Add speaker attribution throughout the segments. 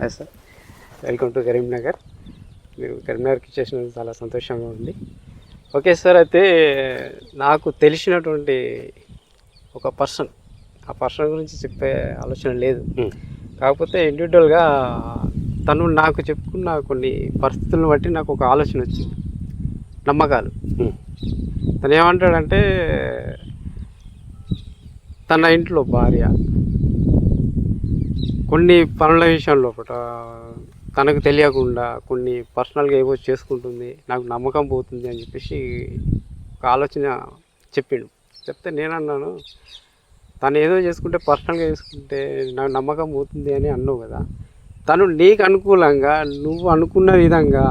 Speaker 1: Hi sir, welcome to Karimnagar. మీరు కరీంనగర్కి చేసినందుకు చాలా సంతోషంగా ఉంది. ఓకే సార్, అయితే నాకు తెలిసినటువంటి ఒక పర్సన్, ఆ పర్సన్ గురించి చెప్పే ఆలోచన లేదు. కాకపోతే ఇండివిజువల్గా తను నాకు చెప్పుకున్న కొన్ని పరిస్థితులను బట్టి నాకు ఒక ఆలోచన వచ్చింది, నమ్మకాలు. తను ఏమంటాడంటే, తన ఇంట్లో భార్య కొన్ని పనుల విషయంలో తనకు తెలియకుండా కొన్ని పర్సనల్గా ఏవో చేసుకుంటుంది, నాకు నమ్మకం పోతుంది అని చెప్పేసి ఒక ఆలోచన చెప్తే నేను అన్నాను, తను ఏదో చేసుకుంటే పర్సనల్గా చేసుకుంటే నాకు నమ్మకం పోతుంది అని అన్నావు కదా. తను నీకు అనుకూలంగా నువ్వు అనుకున్న విధంగా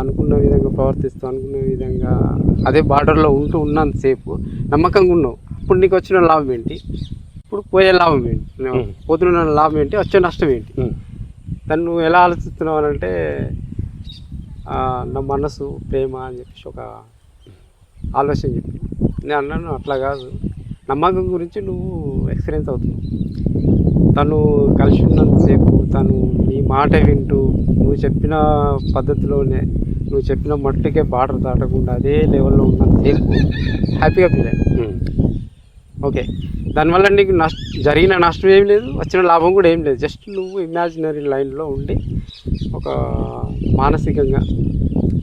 Speaker 1: ప్రవర్తిస్తూ అనుకున్న విధంగా అదే బార్డర్లో ఉన్నంతసేపు నమ్మకంగా ఉన్నావు. ఇప్పుడు నీకు వచ్చిన లాభం ఏంటి, ఇప్పుడు పోయే లాభం ఏంటి, పోతున్న లాభం ఏంటి, వచ్చే నష్టం ఏంటి? తను నువ్వు ఎలా ఆలోచిస్తున్నావు అని అంటే, నా మనసు ప్రేమ అని చెప్పేసి ఒక ఆలోచన చెప్పి నేను అన్నాను, అట్లా కాదు, నమ్మకం గురించి నువ్వు ఎక్స్పీరియన్స్ అవుతున్నావు. తను కలిసి ఉన్నంతసేపు తను నీ మాట వింటూ నువ్వు చెప్పిన పద్ధతిలోనే నువ్వు చెప్పిన మట్టుకే బార్డర్ దాటకుండా అదే లెవెల్లో ఉన్నంతసేపు హ్యాపీగా ఫీల్ అయ్యాను. ఓకే, దానివల్ల నీకు జరిగిన నష్టం ఏం లేదు, వచ్చిన లాభం కూడా ఏం లేదు. జస్ట్ నువ్వు ఇమాజినరీ లైన్లో ఉండి ఒక మానసికంగా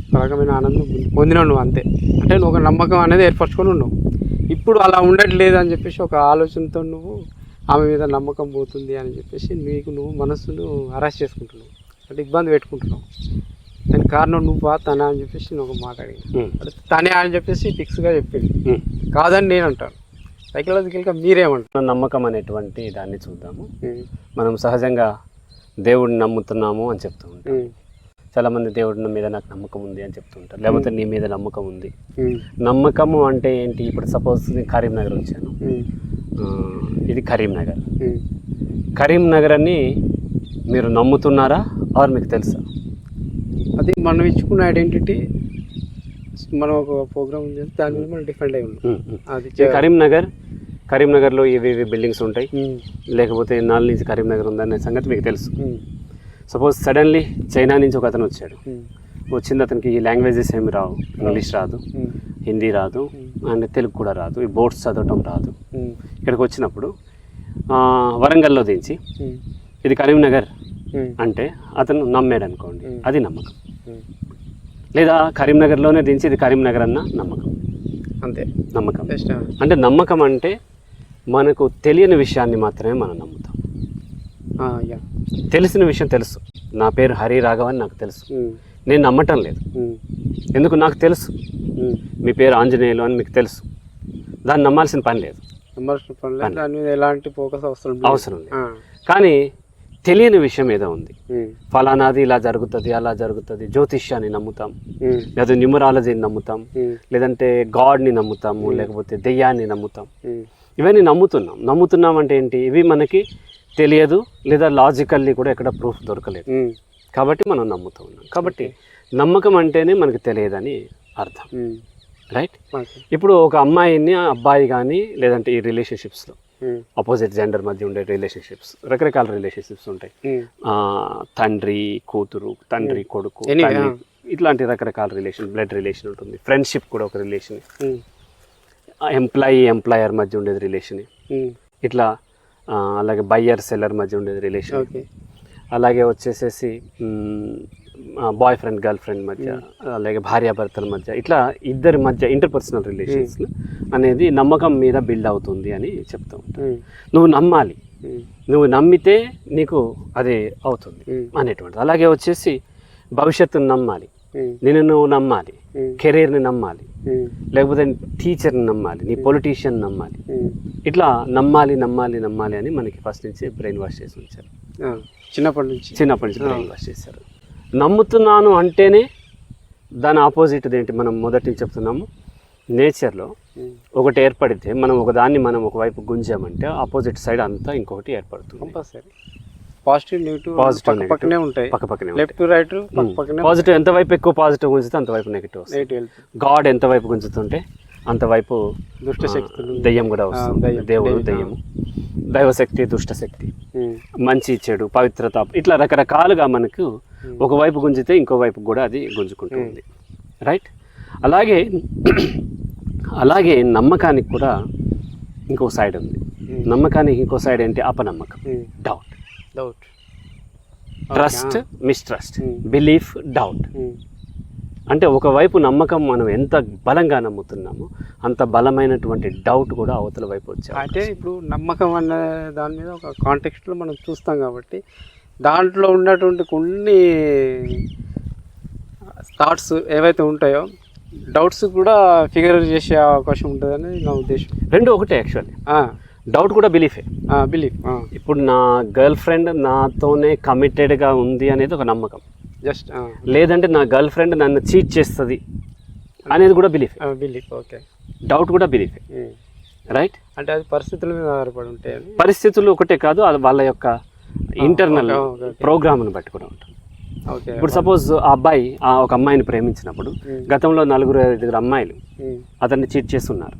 Speaker 1: ఒక రకమైన ఆనందం పొందినావు నువ్వు, అంతే. అంటే నువ్వు ఒక నమ్మకం అనేది ఏర్పరచుకొని ఉన్నావు. ఇప్పుడు అలా ఉండట్లేదు అని చెప్పేసి ఒక ఆలోచనతో నువ్వు ఆమె మీద నమ్మకం పోతుంది అని చెప్పేసి నువ్వు మనస్సును అరెస్ట్ చేసుకుంటున్నావు, అంటే ఇబ్బంది పెట్టుకుంటున్నావు. దానికి కారణం నువ్వా తనా అని చెప్పేసి నేను ఒక మాట అడిగాను. తనే అని చెప్పేసి ఫిక్స్గా చెప్పింది, కాదని నేను అంటాను. సైకలాజికల్గా మీరేమంటారు?
Speaker 2: నమ్మకం అనేటువంటి దాన్ని చూద్దాము. మనం సహజంగా దేవుడిని నమ్ముతున్నాము అని చెప్తూ ఉంటాం. చాలామంది దేవుడి మీద నాకు నమ్మకం ఉంది అని చెప్తూ ఉంటారు, లేకపోతే నీ మీద నమ్మకం ఉంది. నమ్మకము అంటే ఏంటి? ఇప్పుడు సపోజ్ నేను కరీంనగర్ వచ్చాను, ఇది కరీంనగర్. కరీంనగర్ అని మీరు నమ్ముతున్నారా ఆర్ మీకు తెలుసా?
Speaker 1: అది మనం ఇచ్చుకున్న ఐడెంటిటీ, మనం ఒక ప్రోగ్రామ్ చేసి దాని మీద మనం డిఫరెంట్ అయి ఉన్నాం.
Speaker 2: అది కరీంనగర్లో ఇవి బిల్డింగ్స్ ఉంటాయి, లేకపోతే నాలుగు నుంచి కరీంనగర్ ఉందనే సంగతి మీకు తెలుసు. సపోజ్ సడన్లీ చైనా నుంచి ఒక అతను వచ్చాడు, వచ్చింది అతనికి ఈ లాంగ్వేజెస్ ఏమి రావు, ఇంగ్లీష్ రాదు, హిందీ రాదు, అండ్ తెలుగు కూడా రాదు, ఈ బోర్డ్స్ చదవటం రాదు. ఇక్కడికి వచ్చినప్పుడు వరంగల్లో దించి ఇది కరీంనగర్ అంటే అతను నమ్మాడు అనుకోండి, అది నమ్మకం. లేదా కరీంనగర్లోనే దించి ఇది కరీంనగర్ అన్న నమ్మకం, అంతే. నమ్మకం అంటే నమ్మకం అంటే మనకు తెలియని విషయాన్ని మాత్రమే మనం నమ్ముతాం. తెలిసిన విషయం తెలుసు, నా పేరు హరి రాఘవ్ అని నాకు తెలుసు, నేను నమ్మటం లేదు. ఎందుకు? నాకు తెలుసు మీ పేరు ఆంజనేయులు అని మీకు తెలుసు, దాన్ని నమ్మాల్సిన పని లేదు,
Speaker 1: ఎలాంటి ఫోకస్
Speaker 2: అవసరం లేదు. కానీ తెలియని విషయం ఏదో ఉంది, ఫలానాది ఇలా జరుగుతుంది అలా జరుగుతుంది, జ్యోతిష్యాన్ని నమ్ముతాం, లేదా న్యూమరాలజీని నమ్ముతాం, లేదంటే గాడ్ని నమ్ముతాము, లేకపోతే దెయ్యాన్ని నమ్ముతాం. ఇవన్నీ నమ్ముతున్నాం అంటే ఏంటి? ఇవి మనకి తెలియదు, లేదా లాజికల్లీ కూడా ఎక్కడ ప్రూఫ్ దొరకలేదు, కాబట్టి మనం నమ్ముతూ ఉన్నాం. కాబట్టి నమ్మకం అంటేనే మనకి తెలియదని అర్థం, రైట్? ఇప్పుడు ఒక అమ్మాయిని అబ్బాయి కానీ, లేదంటే ఈ రిలేషన్షిప్స్లో ఆపోజిట్ జెండర్ మధ్య ఉండే రిలేషన్షిప్స్, రకరకాల రిలేషన్షిప్స్ ఉంటాయి. తండ్రి కూతురు, తండ్రి కొడుకు, ఇట్లాంటి రకరకాల రిలేషన్, బ్లడ్ రిలేషన్ ఉంటుంది. ఫ్రెండ్షిప్ కూడా ఒక రిలేషన్. ఎంప్లాయర్ మధ్య ఉండేది రిలేషన్ ఇట్లా. అలాగే బయ్యర్ సెల్లర్ మధ్య ఉండేది రిలేషన్. అలాగే వచ్చేసేసి బాయ్ ఫ్రెండ్ గర్ల్ ఫ్రెండ్ మధ్య, అలాగే భార్యాభర్తల మధ్య, ఇట్లా ఇద్దరి మధ్య ఇంటర్పర్సనల్ రిలేషన్స్ అనేది నమ్మకం మీద బిల్డ్ అవుతుంది అని చెప్తూ ఉంటాను. నువ్వు నమ్మాలి, నువ్వు నమ్మితే నీకు అది అవుతుంది అనేటువంటిది. అలాగే వచ్చేసి భవిష్యత్తుని నమ్మాలి, నిన్ను నువ్వు నమ్మాలి, కెరీర్ని నమ్మాలి, లేకపోతే టీచర్ని నమ్మాలి, నీ పొలిటీషియన్ నమ్మాలి. ఇట్లా నమ్మాలి అని మనకి ఫస్ట్ నుంచి బ్రెయిన్ వాష్ చేసి ఉంచారు, చిన్నప్పటి నుంచి బ్రెయిన్ వాష్ చేశారు. నమ్ముతున్నాను అంటేనే దాని ఆపోజిట్ ఏంటి? మనం మొదటి నుంచి చెప్తున్నాము, నేచర్లో ఒకటి ఏర్పడితే మనం ఒకవైపు గుంజామంటే ఆపోజిట్ సైడ్ అంతా ఇంకొకటి ఏర్పడుతుంది.
Speaker 1: పాజిటివ్ నెగిటివ్ పక్కనే ఉంటాయి, లెఫ్ట్ రైట్ పక్కనే.
Speaker 2: పాజిటివ్ ఎంతవైపు ఎక్కువ పాజిటివ్ గుంజితే అంతవైపు నెగిటివ్. గాడ్ ఎంతవైపు గుంజుతుంటే అంతవైపు
Speaker 1: దుష్ట శక్తులు,
Speaker 2: దెయ్యం కూడా వస్తుంది, దేవుడు దెయ్యము. దైవశక్తి, దుష్టశక్తి, మంచి చెడు, పవిత్రత, ఇట్లా రకరకాలుగా మనకు ఒకవైపు గుంజితే ఇంకో వైపు కూడా అది గుంజుకుంటుంది. రైట్. అలాగే నమ్మకానికి కూడా ఇంకో సైడ్ ఉంది. నమ్మకానికి ఇంకో సైడ్ ఏంటి? అపనమ్మకం, doubt, trust, mistrust, belief, doubt. అంటే ఒకవైపు నమ్మకం మనం ఎంత బలంగా నమ్ముతున్నామో అంత బలమైనటువంటి డౌట్ కూడా అవతల వైపు వచ్చాయి.
Speaker 1: అంటే ఇప్పుడు నమ్మకం అనే దాని మీద ఒక కాంటెక్స్ట్లో మనం చూస్తాం కాబట్టి దాంట్లో ఉన్నటువంటి కొన్ని థాట్స్ ఏవైతే ఉంటాయో డౌట్స్ కూడా ఫిగర్ చేసే అవకాశం ఉంటుందని నా ఉద్దేశం.
Speaker 2: రెండు ఒకటే యాక్చువల్లీ. డౌట్ కూడా బిలీఫే.
Speaker 1: బిలీఫ్.
Speaker 2: ఇప్పుడు నా గర్ల్ ఫ్రెండ్ నాతోనే కమిటెడ్గా ఉంది అనేది ఒక నమ్మకం.
Speaker 1: జస్ట్
Speaker 2: లేదంటే నా గర్ల్ ఫ్రెండ్ నన్ను చీట్ చేస్తుంది అనేది కూడా బిలీఫ్.
Speaker 1: ఓకే.
Speaker 2: డౌట్ కూడా బిలీఫే. రైట్.
Speaker 1: అంటే అది పరిస్థితుల మీద ఆధారపడి ఉంటాయి. పరిస్థితులు
Speaker 2: ఒకటే కాదు, అది వాళ్ళ యొక్క ఇంటర్నల్ ప్రోగ్రామ్ను బట్టి కూడా ఉంటుంది. ఇప్పుడు సపోజ్ ఆ అబ్బాయి ఒక అమ్మాయిని ప్రేమించినప్పుడు గతంలో 4-5 అమ్మాయిలు అతన్ని చీట్ చేస్తున్నారు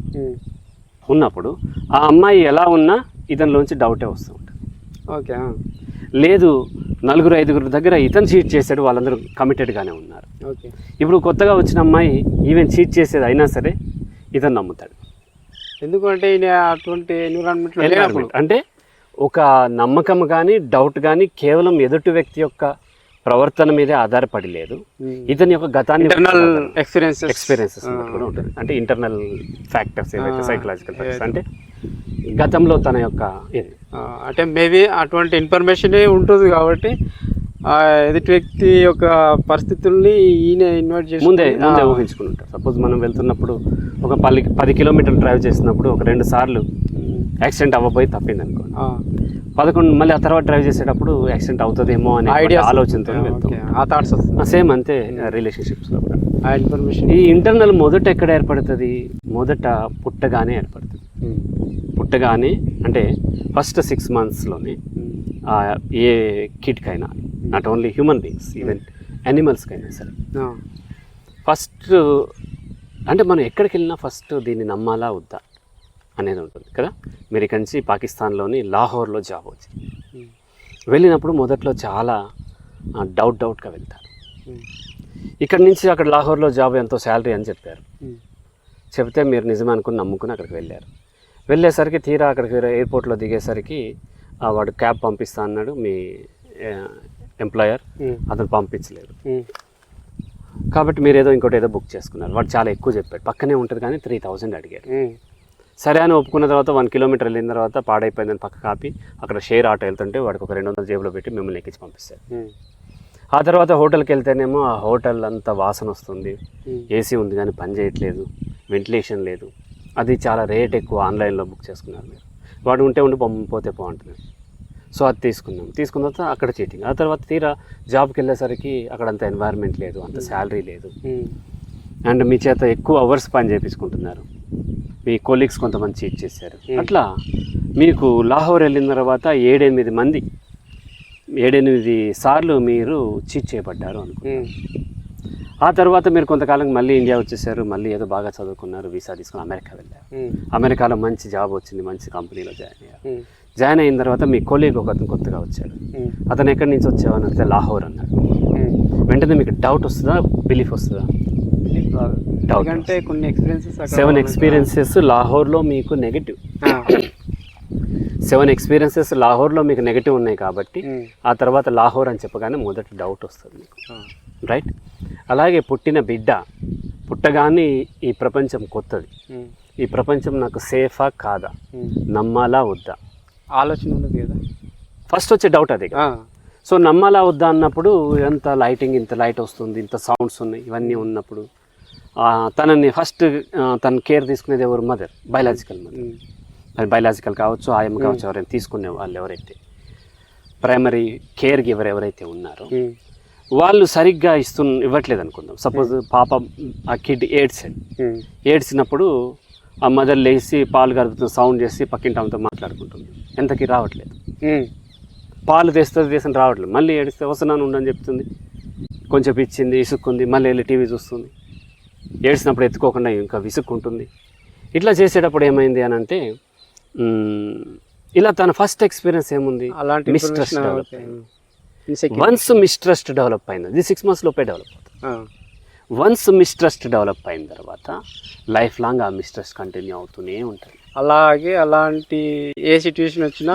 Speaker 2: ఉన్నప్పుడు ఆ అమ్మాయి ఎలా ఉన్నా ఇతనిలోంచి డౌటే వస్తూ ఉంటుంది.
Speaker 1: ఓకే.
Speaker 2: లేదు 4-5 దగ్గర ఇతను చీట్ చేశాడు, వాళ్ళందరూ కమిటెడ్గానే ఉన్నారు.
Speaker 1: ఓకే.
Speaker 2: ఇప్పుడు కొత్తగా వచ్చిన అమ్మాయి ఈవెన్ చీట్ చేసేది అయినా సరే ఇతను నమ్ముతాడు.
Speaker 1: ఎందుకంటే అటువంటి ఎన్విరాన్మెంట్
Speaker 2: అంటే ఒక నమ్మకం కానీ డౌట్ కానీ కేవలం ఎదుటి వ్యక్తి యొక్క ప్రవర్తన మీదే ఆధారపడి లేదు, ఇతని యొక్క గతాన్ని ఎక్స్పీరియన్సెస్ కూడా ఉంటుంది. అంటే ఇంటర్నల్ ఫ్యాక్టర్స్ ఏవైతే సైకలాజికల్ ఫ్యాక్టర్స్, అంటే గతంలో తన యొక్క
Speaker 1: అంటే మేబీ అటువంటి ఇన్ఫర్మేషనే ఉంటుంది కాబట్టి ఎదుటి వ్యక్తి యొక్క పరిస్థితుల్ని ఈయన ఇన్వైట్ చేసి
Speaker 2: ముందే ఊహించుకుని ఉంటారు. సపోజ్ మనం వెళ్తున్నప్పుడు ఒక 10 కిలోమీటర్లు డ్రైవ్ చేసినప్పుడు ఒక 2 సార్లు యాక్సిడెంట్ అవ్వబోయి తప్పింది అనుకోండి, 11 మళ్ళీ ఆ తర్వాత డ్రైవ్ చేసేటప్పుడు యాక్సిడెంట్ అవుతుందేమో అనే ఆలోచనతో వెళ్తాం. సేమ్ అంతే రిలేషన్షిప్స్లో కూడా
Speaker 1: ఆ ఇన్ఫర్మేషన్.
Speaker 2: ఈ ఇంటర్నల్ మొదట ఎక్కడ ఏర్పడుతుంది? మొదట పుట్టగానే ఏర్పడుతుంది. పుట్టగానే అంటే ఫస్ట్ 6 monthsలోనే ఏ కిడ్కైనా, not only human beings, even యానిమల్స్కైనా సరే ఫస్ట్ అంటే మనం ఎక్కడికి వెళ్ళినా ఫస్ట్ దీన్ని నమ్మాలా వద్దా అనేది ఉంటుంది కదా. మీరు ఇక్కడి నుంచి పాకిస్తాన్లోని లాహోర్లో జాబ్ వచ్చింది. వెళ్ళినప్పుడు మొదట్లో చాలా డౌట్గా వెళ్తారు. ఇక్కడి నుంచి అక్కడ లాహోర్లో జాబ్ ఎంతో శాలరీ అని చెప్పారు. చెప్తే మీరు నిజమే అనుకుని నమ్ముకుని అక్కడికి వెళ్ళారు. వెళ్ళేసరికి తీరా అక్కడికి ఎయిర్పోర్ట్లో దిగేసరికి వాడు క్యాబ్ పంపిస్తా అన్నాడు మీ ఎంప్లాయర్, అతను పంపించలేదు. కాబట్టి మీరు ఇంకోటి ఏదో బుక్ చేసుకున్నారు. వాడు చాలా ఎక్కువ చెప్పాడు, పక్కనే ఉంటుంది కానీ 3000 అడిగాడు. సరే అని ఒప్పుకున్న తర్వాత 1 kilometer వెళ్ళిన తర్వాత పాడైపోయిందని పక్క కాపి అక్కడ షేర్ ఆటో వెళ్తుంటే వాడికి ఒక 200 జేబులో పెట్టి మిమ్మల్ని ఎక్కించి పంపిస్తారు. ఆ తర్వాత హోటల్కి వెళ్తేనేమో ఆ హోటల్ అంతా వాసన వస్తుంది, ఏసీ ఉంది కానీ పని చేయట్లేదు, వెంటిలేషన్ లేదు, అది చాలా రేట్ ఎక్కువ, ఆన్లైన్లో బుక్ చేసుకున్నారు మీరు. వాడు ఉంటే ఉండి పోతే బాగుంటుంది. సో అది తీసుకున్న తర్వాత అక్కడ చీటింగ్. ఆ తర్వాత తీరా జాబ్కి వెళ్ళేసరికి అక్కడ అంత ఎన్వైర్న్మెంట్ లేదు, అంత శాలరీ లేదు, అండ్ మీ చేత ఎక్కువ అవర్స్ పని చేయించుకుంటున్నారు, మీ కొలీగ్స్ కొంతమంది చీట్ చేశారు. అట్లా మీకు లాహోర్ వెళ్ళిన తర్వాత 7-8 సార్లు మీరు చీట్ చేయబడ్డారు అనుకున్నారు. ఆ తర్వాత మీరు కొంతకాలం మళ్ళీ ఇండియా వచ్చేసారు, మళ్ళీ ఏదో బాగా చదువుకున్నారు, వీసా తీసుకుని అమెరికా వెళ్ళారు. అమెరికాలో మంచి జాబ్ వచ్చింది, మంచి కంపెనీలో జాయిన్ అయ్యారు. జాయిన్ అయిన తర్వాత మీ కొలీగ్ ఒకతను కొత్తగా వచ్చాడు. అతను ఎక్కడి నుంచి వచ్చావు అని అడిగితే లాహోర్ అన్నాడు. వెంటనే మీకు డౌట్ వస్తుందా, బిలీఫ్ వస్తుందా? డౌట్.
Speaker 1: అంటే కొన్ని ఎక్స్పీరియన్సెస్
Speaker 2: 7 experiences లాహోర్లో మీకు నెగిటివ్. 7 experiences లాహోర్లో మీకు నెగిటివ్ ఉన్నాయి కాబట్టి ఆ తర్వాత లాహోర్ అని చెప్పగానే మొదటి డౌట్ వస్తుంది మీకు. రైట్. అలాగే పుట్టిన బిడ్డ పుట్టగానే ఈ ప్రపంచం కొత్తది, ఈ ప్రపంచం నాకు సేఫా కాదా, నమ్మాలా వద్దా
Speaker 1: ఆలోచన ఉన్నది కదా.
Speaker 2: ఫస్ట్ వచ్చే డౌట్ అది. సో నమ్మాలా వద్దా అన్నప్పుడు ఎంత లైటింగ్, ఇంత లైట్ వస్తుంది, ఇంత సౌండ్స్ ఉన్నాయి, ఇవన్నీ ఉన్నప్పుడు తనని ఫస్ట్ తన కేర్ తీసుకునేది ఎవరు? Mother, biological mother. అది బయలాజికల్ కావచ్చు, ఆయమ్మ కావచ్చు, ఎవరైనా తీసుకునే వాళ్ళు ఎవరైతే ప్రైమరీ కేర్ గివర్ ఎవరైతే ఉన్నారో వాళ్ళు సరిగ్గా ఇవ్వట్లేదు అనుకుందాం. సపోజ్ పాప ఆ కిడ్ ఏడ్చినప్పుడు ఆ మదర్ లేచి పాలు కలుపుతూ సౌండ్ చేసి పక్కింటి ఆమెతో మాట్లాడుకుంటుంది, ఎంతకీ రావట్లేదు. పాలు తెస్తుంది రావట్లేదు, మళ్ళీ ఏడిస్తే వస్తున్నాను ఉండని చెప్తుంది, కొంచెం ఇచ్చింది, ఇసుక్కుంది, మళ్ళీ వెళ్ళి టీవీ చూస్తుంది, ఏడ్చినప్పుడు ఎత్తుకోకుండా ఇంకా విసుక్కుంటుంది. ఇట్లా చేసేటప్పుడు ఏమైంది అని అంటే ఇలా తన ఫస్ట్ ఎక్స్పీరియన్స్ ఏముంది,
Speaker 1: అలాంటి
Speaker 2: మిస్ట్రస్ట్ డెవలప్ అయింది. వన్స్ మిస్ట్రస్ట్ డెవలప్ అయింది, అది 6 months లోపే డెవలప్ అవుతుంది. వన్స్ మిస్ట్రస్ట్ డెవలప్ అయిన తర్వాత లైఫ్ లాంగ్ ఆ మిస్ట్రస్ట్ కంటిన్యూ అవుతూనే ఉంటుంది.
Speaker 1: అలాగే అలాంటి ఏ సిచ్యువేషన్ వచ్చినా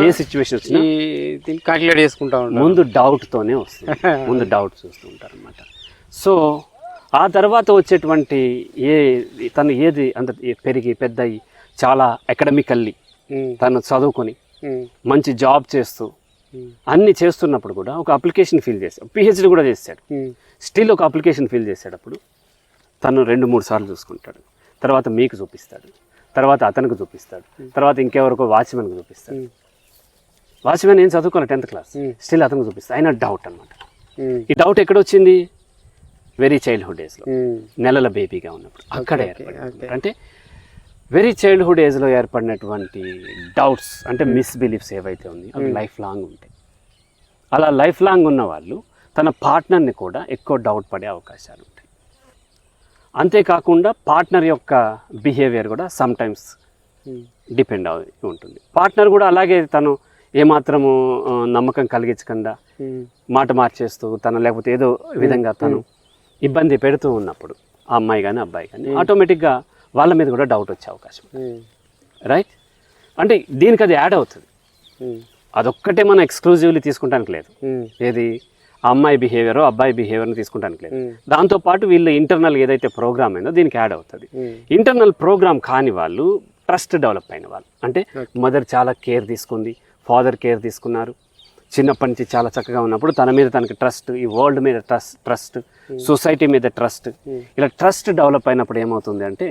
Speaker 1: దీన్ని క్యాల్కులేట్ చేసుకుంటా ఉంటారు.
Speaker 2: ముందు డౌట్తోనే వస్తుంది, ముందు డౌట్ చూస్తూ ఉంటారు అనమాట. సో ఆ తర్వాత వచ్చేటువంటి తను ఏది అంత పెరిగి పెద్దయి చాలా అకాడమికల్లీ తను చదువుకొని మంచి జాబ్ చేస్తూ అన్నీ చేస్తున్నప్పుడు కూడా ఒక అప్లికేషన్ ఫిల్ చేశాడు, పిహెచ్డి కూడా చేశాడు, స్టిల్ ఒక అప్లికేషన్ ఫిల్ చేసేటప్పుడు తను 2-3 సార్లు చూసుకుంటాడు. తర్వాత మీకు చూపిస్తాడు, తర్వాత అతనికి చూపిస్తాడు, తర్వాత ఇంకెవరికో వాచ్మెన్కి చూపిస్తాడు. వాచ్మెన్ ఏం చదువుకోవాలి 10th class, స్టిల్ అతనికి చూపిస్తాడు. అయినా డౌట్ అనమాట. ఈ డౌట్ ఎక్కడొచ్చింది, వెరీ చైల్డ్హుడ్ ఏజ్లో, నెలల బేబీగా ఉన్నప్పుడు అక్కడే ఏర్పడింది. అంటే వెరీ చైల్డ్హుడ్ ఏజ్లో ఏర్పడినటువంటి డౌట్స్ అంటే మిస్బిలీఫ్స్ ఏవైతే ఉన్నాయో అవి లైఫ్ లాంగ్ ఉంటాయి. అలా లైఫ్ లాంగ్ ఉన్న వాళ్ళు తన పార్ట్నర్ని కూడా ఎక్కువ డౌట్ పడే అవకాశాలు ఉంటాయి. అంతేకాకుండా పార్ట్నర్ యొక్క బిహేవియర్ కూడా సమ్టైమ్స్ డిపెండ్ అయి ఉంటుంది. పార్ట్నర్ కూడా అలాగే తను ఏమాత్రము నమ్మకం కలిగించకుండా మాట మార్చేస్తూ తను లేకపోతే ఏదో విధంగా తను ఇబ్బంది పెడుతూ ఉన్నప్పుడు ఆ అమ్మాయి కానీ అబ్బాయి కానీ ఆటోమేటిక్గా వాళ్ళ మీద కూడా డౌట్ వచ్చే అవకాశం, రైట్? అంటే దీనికి అది యాడ్ అవుతుంది. అదొక్కటే మనం ఎక్స్క్లూజివ్లీ తీసుకుంటానికి లేదు. ఏది ఆ అమ్మాయి బిహేవియర్ అబ్బాయి బిహేవియర్ని తీసుకుంటానికి లేదు. దాంతోపాటు వీళ్ళు ఇంటర్నల్ ఏదైతే ప్రోగ్రామ్ అయిందో దీనికి యాడ్ అవుతుంది. ఇంటర్నల్ ప్రోగ్రామ్ కాని వాళ్ళు ట్రస్ట్ డెవలప్ అయిన వాళ్ళు, అంటే మదర్ చాలా కేర్ తీసుకుంది, ఫాదర్ కేర్ తీసుకున్నారు, చిన్నప్పటి నుంచి చాలా చక్కగా ఉన్నప్పుడు తన మీద తనకి ట్రస్ట్, ఈ వరల్డ్ మీద ట్రస్ట్, సొసైటీ మీద ట్రస్ట్, ఇలా ట్రస్ట్ డెవలప్ అయినప్పుడు ఏమవుతుంది అంటే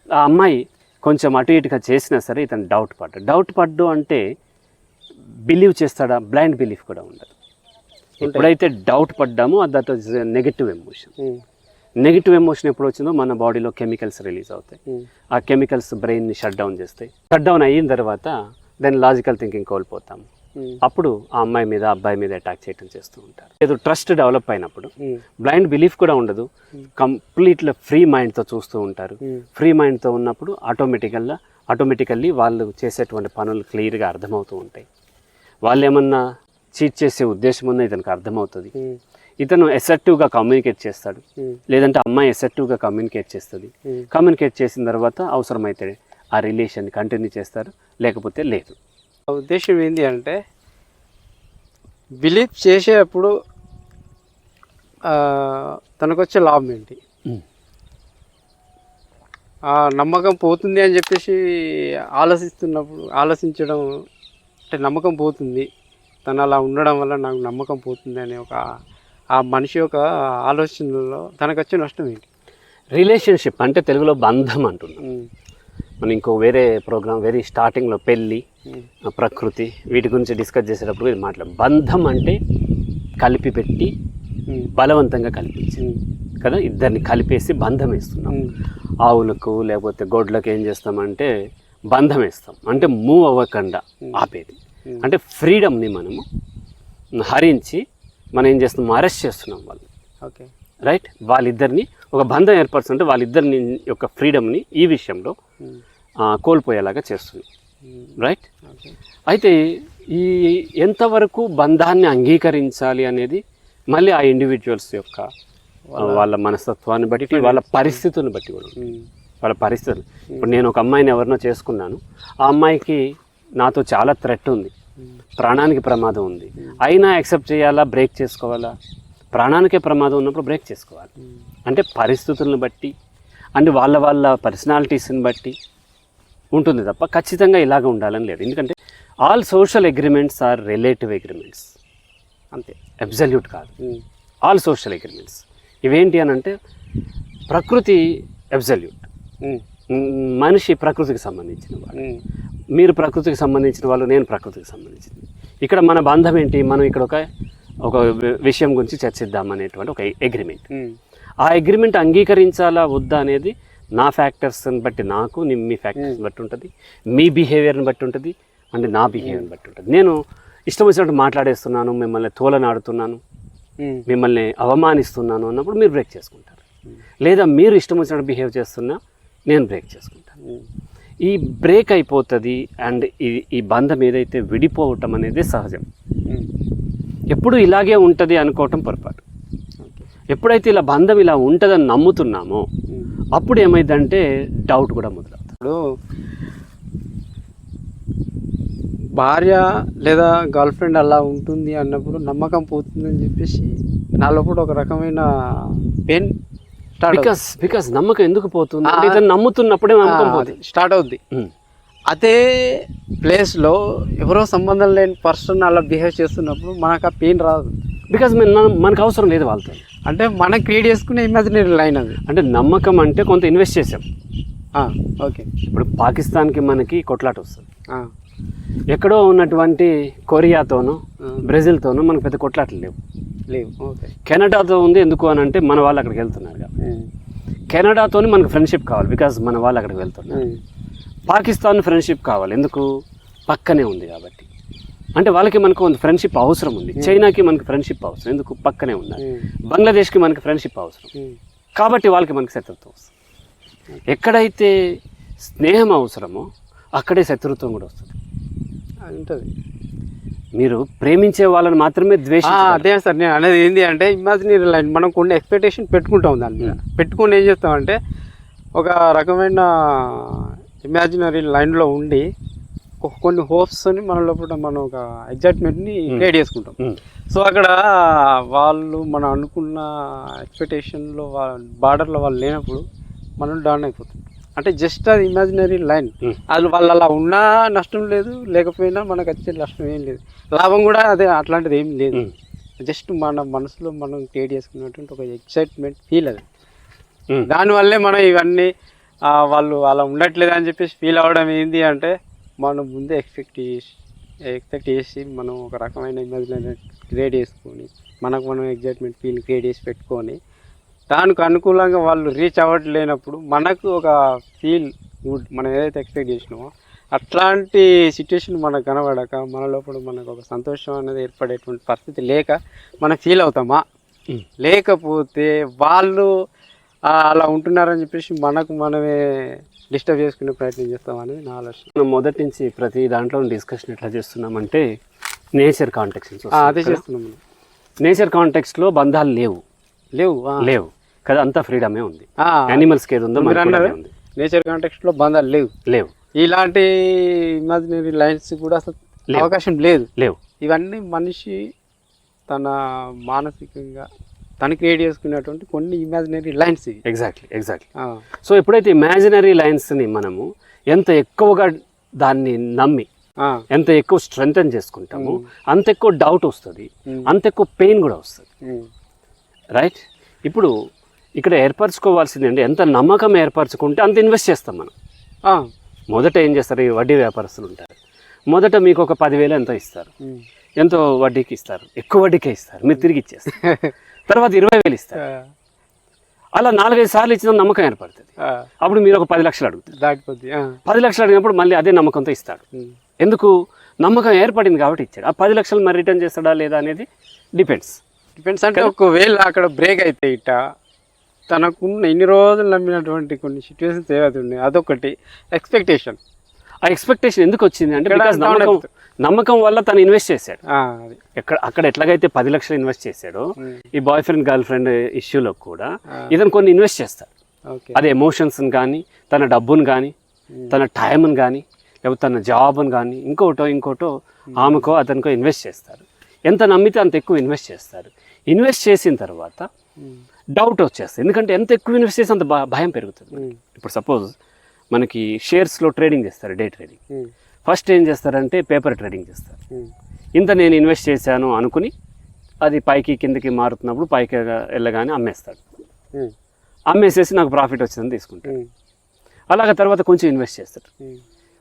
Speaker 2: ఆ అమ్మాయి కొంచెం అటు ఇటుగా చేసినా సరే ఇతను డౌట్ పడ్డు అంటే బిలీవ్ చేస్తాడా, బ్లైండ్ బిలీఫ్ కూడా ఉండదు. ఎప్పుడైతే డౌట్ పడ్డామో that is negative emotion. Negative emotion ఎప్పుడు వచ్చిందో మన బాడీలో కెమికల్స్ రిలీజ్ అవుతాయి. ఆ కెమికల్స్ బ్రెయిన్ని షట్ డౌన్ చేస్తాయి. షట్ డౌన్ అయిన తర్వాత దెన్ లాజికల్ థింకింగ్ కోల్పోతాము. అప్పుడు ఆ అమ్మాయి మీద అబ్బాయి మీద అటాక్ చేయడం చేస్తూ ఉంటారు. ఏదో ట్రస్ట్ డెవలప్ అయినప్పుడు బ్లైండ్ బిలీఫ్ కూడా ఉండదు, కంప్లీట్గా ఫ్రీ మైండ్తో చూస్తూ ఉంటారు. ఫ్రీ మైండ్తో ఉన్నప్పుడు ఆటోమేటికల్లీ వాళ్ళు చేసేటువంటి పనులు క్లియర్గా అర్థమవుతూ ఉంటాయి. వాళ్ళు ఏమన్నా చీట్ చేసే ఉద్దేశం ఉందో ఇతనికి అర్థమవుతుంది. ఇతను ఎసెప్టివ్గా కమ్యూనికేట్ చేస్తాడు, లేదంటే అమ్మాయి ఎసెప్టివ్గా కమ్యూనికేట్ చేస్తుంది. కమ్యూనికేట్ చేసిన తర్వాత అవసరమైతే ఆ రిలేషన్ కంటిన్యూ చేస్తారు, లేకపోతే లేదు.
Speaker 1: ఉద్దేశం ఏంటి అంటే బిలీవ్ చేసేటప్పుడు తనకు వచ్చే లాభం ఏంటి, ఆ నమ్మకం పోతుంది అని చెప్పేసి ఆలోచించడం అంటే నమ్మకం పోతుంది, తను అలా ఉండడం వల్ల నాకు నమ్మకం పోతుంది అనే ఆ మనిషి యొక్క ఆలోచనలో తనకు వచ్చే నష్టం ఏంటి?
Speaker 2: రిలేషన్షిప్ అంటే తెలుగులో బంధం అంటున్నాం. మనం ఇంకో వేరే ప్రోగ్రామ్ వెరీ స్టార్టింగ్లో పెళ్ళి, ప్రకృతి వీటి గురించి డిస్కస్ చేసేటప్పుడు ఇది మాట్లాడాం. బంధం అంటే కలిపి పెట్టి బలవంతంగా కలిపించింది కదా, ఇద్దరిని కలిపేసి బంధం వేస్తున్నాం. ఆవులకు లేకపోతే గొడ్లకు ఏం చేస్తామంటే బంధం వేస్తాం, అంటే మూవ్ అవ్వకుండా ఆపేది. అంటే ఫ్రీడమ్ని మనము హరించి మనం ఏం చేస్తున్నాం, అరెస్ట్ చేస్తున్నాం వాళ్ళు.
Speaker 1: Okay,
Speaker 2: right? వాళ్ళిద్దరిని ఒక బంధం ఏర్పరుస్తుంటే వాళ్ళిద్దరిని యొక్క ఫ్రీడమ్ని ఈ విషయంలో కోల్పోయేలాగా చేస్తుంది, రైట్? అయితే ఈ ఎంతవరకు బంధాన్ని అంగీకరించాలి అనేది మళ్ళీ ఆ ఇండివిజువల్స్ యొక్క వాళ్ళ మనస్తత్వాన్ని బట్టి, వాళ్ళ పరిస్థితులను బట్టి కూడా వాళ్ళ పరిస్థితులు. ఇప్పుడు నేను ఒక అమ్మాయిని ఎవరినో చేసుకున్నాను, ఆ అమ్మాయికి నాతో చాలా థ్రెట్ ఉంది, ప్రాణానికి ప్రమాదం ఉంది, అయినా యాక్సెప్ట్ చేయాలా, బ్రేక్ చేసుకోవాలా? ప్రాణానికే ప్రమాదం ఉన్నప్పుడు బ్రేక్ చేసుకోవాలి. అంటే పరిస్థితులను బట్టి అంటే వాళ్ళ పర్సనాలిటీస్ని బట్టి ఉంటుంది తప్ప ఖచ్చితంగా ఇలాగ ఉండాలని లేదు. ఎందుకంటే all social agreements are relative agreements, అంతే, అబ్సల్యూట్ కాదు. ఆల్ సోషల్ అగ్రిమెంట్స్ ఇవేంటి అని అంటే ప్రకృతి అబ్సల్యూట్, మనిషి ప్రకృతికి సంబంధించిన వాళ్ళు, మీరు ప్రకృతికి సంబంధించిన వాళ్ళు, నేను ప్రకృతికి సంబంధించింది. ఇక్కడ మన బంధం ఏంటి, మనం ఇక్కడ ఒక విషయం గురించి చర్చిద్దాం అనేటువంటి ఒక అగ్రిమెంట్. ఆ అగ్రిమెంట్ అంగీకరించాలా వద్దా అనేది నా ఫ్యాక్టర్స్ని బట్టి, నాకు మీ ఫ్యాక్టర్స్ని బట్టి ఉంటుంది, మీ బిహేవియర్ని బట్టి ఉంటుంది, అంటే నా బిహేవియర్ని బట్టి ఉంటుంది. నేను ఇష్టం వచ్చినట్టు మాట్లాడేస్తున్నాను, మిమ్మల్ని తోలనాడుతున్నాను, మిమ్మల్ని అవమానిస్తున్నాను అన్నప్పుడు మీరు బ్రేక్ చేసుకుంటారు. లేదా మీరు ఇష్టం వచ్చినట్టు బిహేవ్ చేస్తున్నా నేను బ్రేక్ చేసుకుంటాను. ఈ బ్రేక్ అయిపోతుంది అండ్ ఈ బంధం ఏదైతే విడిపోవటం అనేది సహజం. ఎప్పుడు ఇలాగే ఉంటుంది అనుకోవటం పొరపాటు. ఎప్పుడైతే ఇలా బంధం ఇలా ఉంటుందని నమ్ముతున్నామో అప్పుడు ఏమైందంటే డౌట్ కూడా మొదలవుతుంది.
Speaker 1: ఇప్పుడు భార్య లేదా గర్ల్ ఫ్రెండ్ అలా ఉంటుంది అన్నప్పుడు నమ్మకం పోతుందని చెప్పేసి నా లోపల ఒక రకమైన పెయిన్
Speaker 2: బికాస్ నమ్మకం ఎందుకు పోతుంది, ఇతను నమ్ముతున్నప్పుడే నమ్మకం పోతుంది,
Speaker 1: స్టార్ట్ అవుద్ది. అదే ప్లేస్లో ఎవరో సంబంధం లేని పర్సన్ అలా బిహేవ్ చేస్తున్నప్పుడు మనకు ఆ పెయిన్ రాదు.
Speaker 2: బికాస్ మనకు అవసరం లేదు వాళ్ళతో.
Speaker 1: అంటే మనం క్రియేట్ చేసుకునే ఇమాజినరీ లైన్ అది.
Speaker 2: అంటే నమ్మకం అంటే కొంత ఇన్వెస్ట్ చేసాం.
Speaker 1: ఓకే,
Speaker 2: ఇప్పుడు పాకిస్తాన్కి మనకి కొట్లాట వస్తుంది, ఎక్కడో ఉన్నటువంటి కొరియాతోనూ బ్రెజిల్తోనూ మనకు పెద్ద కొట్లాటలు లేవు.
Speaker 1: ఓకే,
Speaker 2: కెనడాతో ఉంది. ఎందుకు అని అంటే మన వాళ్ళు అక్కడికి వెళ్తున్నారు కాబట్టి కెనడాతో మనకు ఫ్రెండ్షిప్ కావాలి, బికాజ్ మన వాళ్ళు అక్కడికి వెళ్తున్నారు. పాకిస్తాన్ ఫ్రెండ్షిప్ కావాలి, ఎందుకు పక్కనే ఉంది కాబట్టి. అంటే వాళ్ళకి మనకు కొంత ఫ్రెండ్షిప్ అవసరం ఉంది. చైనాకి మనకు ఫ్రెండ్షిప్ అవసరం, ఎందుకు పక్కనే ఉన్నారు. బంగ్లాదేశ్కి మనకి ఫ్రెండ్షిప్ అవసరం కాబట్టి వాళ్ళకి మనకి శత్రుత్వం వస్తుంది. ఎక్కడైతే స్నేహం అవసరమో అక్కడే శత్రుత్వం కూడా వస్తుంది.
Speaker 1: ఉంటుంది.
Speaker 2: మీరు ప్రేమించే వాళ్ళని మాత్రమే ద్వేషించాలి.
Speaker 1: అదే సార్ నేను అనేది ఏంటి అంటే ఇమాజినరీ లైన్ మనం కొన్ని ఎక్స్పెక్టేషన్ పెట్టుకుంటాం, దాని మీద పెట్టుకుని ఏం చేస్తామంటే ఒక రకమైన ఇమాజినరీ లైన్లో ఉండి కొన్ని హోప్స్ని మన లోపల మనం ఒక ఎగ్జైట్మెంట్ని క్రియేట్ చేసుకుంటాం. సో అక్కడ వాళ్ళు మనం అనుకున్న ఎక్స్పెక్టేషన్లో బార్డర్లో వాళ్ళు లేనప్పుడు మనం డౌన్ అయిపోతాం. అంటే జస్ట్ అది ఇమాజినరీ లైన్. అది వాళ్ళు అలా ఉన్నా నష్టం లేదు, లేకపోయినా మనకు వచ్చే నష్టం ఏం లేదు, లాభం కూడా అదే అట్లాంటిది ఏం లేదు. జస్ట్ మన మనసులో మనం క్రియేట్ చేసుకున్నటువంటి ఒక ఎక్సైట్మెంట్ ఫీల్ అది. దానివల్లే మనం ఇవన్నీ వాళ్ళు అలా ఉండట్లేదు అని చెప్పేసి ఫీల్ అవ్వడం ఏంటి అంటే మనం ముందే ఎక్స్పెక్ట్ చేసి మనం ఒక రకమైన ఇమాజినరీ క్రియేట్ చేసుకొని మనకు మనం ఎగ్జైట్మెంట్ ఫీల్ క్రియేట్ చేసి పెట్టుకొని దానికి అనుకూలంగా వాళ్ళు రీచ్ అవ్వట్లేనప్పుడు మనకు ఒక ఫీల్ గుడ్, మనం ఏదైతే ఎక్స్పెక్ట్ చేసినామో అట్లాంటి సిచ్యువేషన్ మనకు కనబడక మన లోపల మనకు ఒక సంతోషం అనేది ఏర్పడేటువంటి పరిస్థితి లేక మనం ఫీల్ అవుతామా, లేకపోతే వాళ్ళు అలా ఉంటున్నారని చెప్పేసి మనకు మనమే డిస్టర్బ్ చేసుకునే ప్రయత్నం చేస్తాం అనేది నా ఆలోచన.
Speaker 2: మనం మొదటి నుంచి ప్రతి దాంట్లో డిస్కషన్ ఎట్లా చేస్తున్నామంటే నేచర్ కాంటెక్స్ట్
Speaker 1: అదే చేస్తున్నాం.
Speaker 2: నేచర్ కాంటెక్స్ట్లో బంధాలు లేవు లేవు కదా, అంతా ఫ్రీడమే ఉంది. యానిమల్స్కి ఏది ఉందో ఉంది.
Speaker 1: నేచర్ కాంటెక్స్ట్లో బంధాలు లేవు. ఇలాంటి ఇమాజినరీ లైన్స్ కూడా అసలు అవకాశం లేవు. ఇవన్నీ మనిషి తన మానసికంగా తను క్రియేట్ చేసుకునేటువంటి కొన్ని ఇమాజినరీ లైన్స్.
Speaker 2: ఎగ్జాక్ట్లీ. సో ఎప్పుడైతే ఇమాజినరీ లైన్స్ని మనము ఎంత ఎక్కువగా దాన్ని నమ్మి ఎంత ఎక్కువ స్ట్రెంగ్తన్ చేసుకుంటామో అంత ఎక్కువ డౌట్ వస్తుంది, అంత ఎక్కువ పెయిన్ కూడా వస్తుంది. రైట్. ఇప్పుడు ఇక్కడ ఏర్పరచుకోవాల్సింది అంటే ఎంత నమ్మకం ఏర్పరచుకుంటే అంత ఇన్వెస్ట్ చేస్తాం మనం. మొదట ఏం చేస్తారు, ఈ వడ్డీ వ్యాపారస్తులు ఉంటారు. మొదట మీకు ఒక 10,000 ఎంతో ఇస్తారు, ఎంతో వడ్డీకి ఇస్తారు, ఎక్కువ వడ్డీకే ఇస్తారు, మీరు తిరిగి ఇచ్చేస్తారు. తర్వాత 20,000 ఇస్తారు. అలా 4-5 సార్లు ఇచ్చిన నమ్మకం ఏర్పడుతుంది. అప్పుడు మీరు ఒక 10 లక్షలు అడుగుతారు. 10 లక్షలు అడిగినప్పుడు మళ్ళీ అదే నమ్మకంతో ఇస్తాడు. ఎందుకు? నమ్మకం ఏర్పడింది కాబట్టి ఇచ్చాడు. ఆ 10 లక్షలు మరి రిటర్న్ చేస్తాడా లేదా అనేది డిపెండ్స్
Speaker 1: అంటే ఒకవేళ అక్కడ బ్రేక్ అయితే ఇట్ట తనకున్న ఇన్ని రోజులు నమ్మినటువంటి కొన్ని సిచ్యువేషన్స్ ఏవైతే అదొకటి ఎక్స్పెక్టేషన్.
Speaker 2: ఆ ఎక్స్పెక్టేషన్ ఎందుకు వచ్చింది అంటే బికాస్ నమ్మకం వల్ల తను ఇన్వెస్ట్ చేశాడు. అక్కడ ఎట్లాగైతే 10 లక్షలు ఇన్వెస్ట్ చేశాడో ఈ బాయ్ ఫ్రెండ్ గర్ల్ ఫ్రెండ్ ఇష్యూలో కూడా ఇతను కొన్ని ఇన్వెస్ట్ చేస్తాడు. అది ఎమోషన్స్ని కానీ, తన డబ్బును కానీ, తన టైంని కానీ, లేకపోతే తన జాబ్ని కానీ, ఇంకోటో ఆమెకో అతనికో ఇన్వెస్ట్ చేస్తారు. ఎంత నమ్మితే అంత ఎక్కువ ఇన్వెస్ట్ చేస్తారు. ఇన్వెస్ట్ చేసిన తర్వాత డౌట్ వచ్చేస్తుంది. ఎందుకంటే ఎంత ఎక్కువ ఇన్వెస్ట్ చేస్తే అంత భయం పెరుగుతుంది. ఇప్పుడు సపోజ్ మనకి షేర్స్లో ట్రేడింగ్ చేస్తారు, డే ట్రేడింగ్. ఫస్ట్ ఏం చేస్తారంటే పేపర్ ట్రేడింగ్ చేస్తారు. ఇంత నేను ఇన్వెస్ట్ చేశాను అనుకుని అది పైకి కిందకి మారుతున్నప్పుడు పైకి వెళ్ళగానే అమ్మేస్తాడు. అమ్మేసేసి నాకు ప్రాఫిట్ వచ్చిందని తీసుకుంటాడు. అలాగ తర్వాత కొంచెం ఇన్వెస్ట్ చేస్తాడు,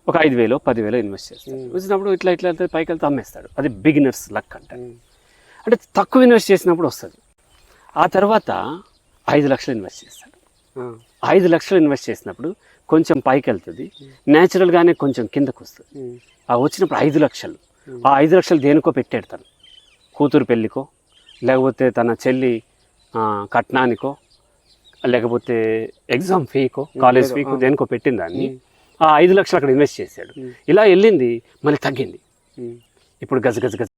Speaker 2: ఒక 5,000 10,000 ఇన్వెస్ట్ చేస్తాడు. వచ్చినప్పుడు ఇట్లా వెళ్తే పైకి వెళ్తే అమ్మేస్తాడు. అది బిగినర్స్ లక్ అంటే తక్కువ ఇన్వెస్ట్ చేసినప్పుడు వస్తుంది. ఆ తర్వాత 5 లక్షలు ఇన్వెస్ట్ చేస్తాడు. 5 లక్షలు ఇన్వెస్ట్ చేసినప్పుడు కొంచెం పైకి వెళ్తుంది, న్యాచురల్గానే కొంచెం కిందకు వస్తుంది. ఆ వచ్చినప్పుడు 5 లక్షలు, ఆ 5 లక్షలు దేనికో పెట్టాడు తను, కూతురు పెళ్ళికో, లేకపోతే తన చెల్లి కట్నానికో, లేకపోతే ఎగ్జామ్ ఫీకో, కాలేజ్ ఫీకో, దేనికో పెట్టిన దాన్ని ఆ 5 లక్షలు అక్కడ ఇన్వెస్ట్ చేశాడు, ఇలా వెళ్ళింది మళ్ళీ తగ్గింది, ఇప్పుడు గజ గజ గజ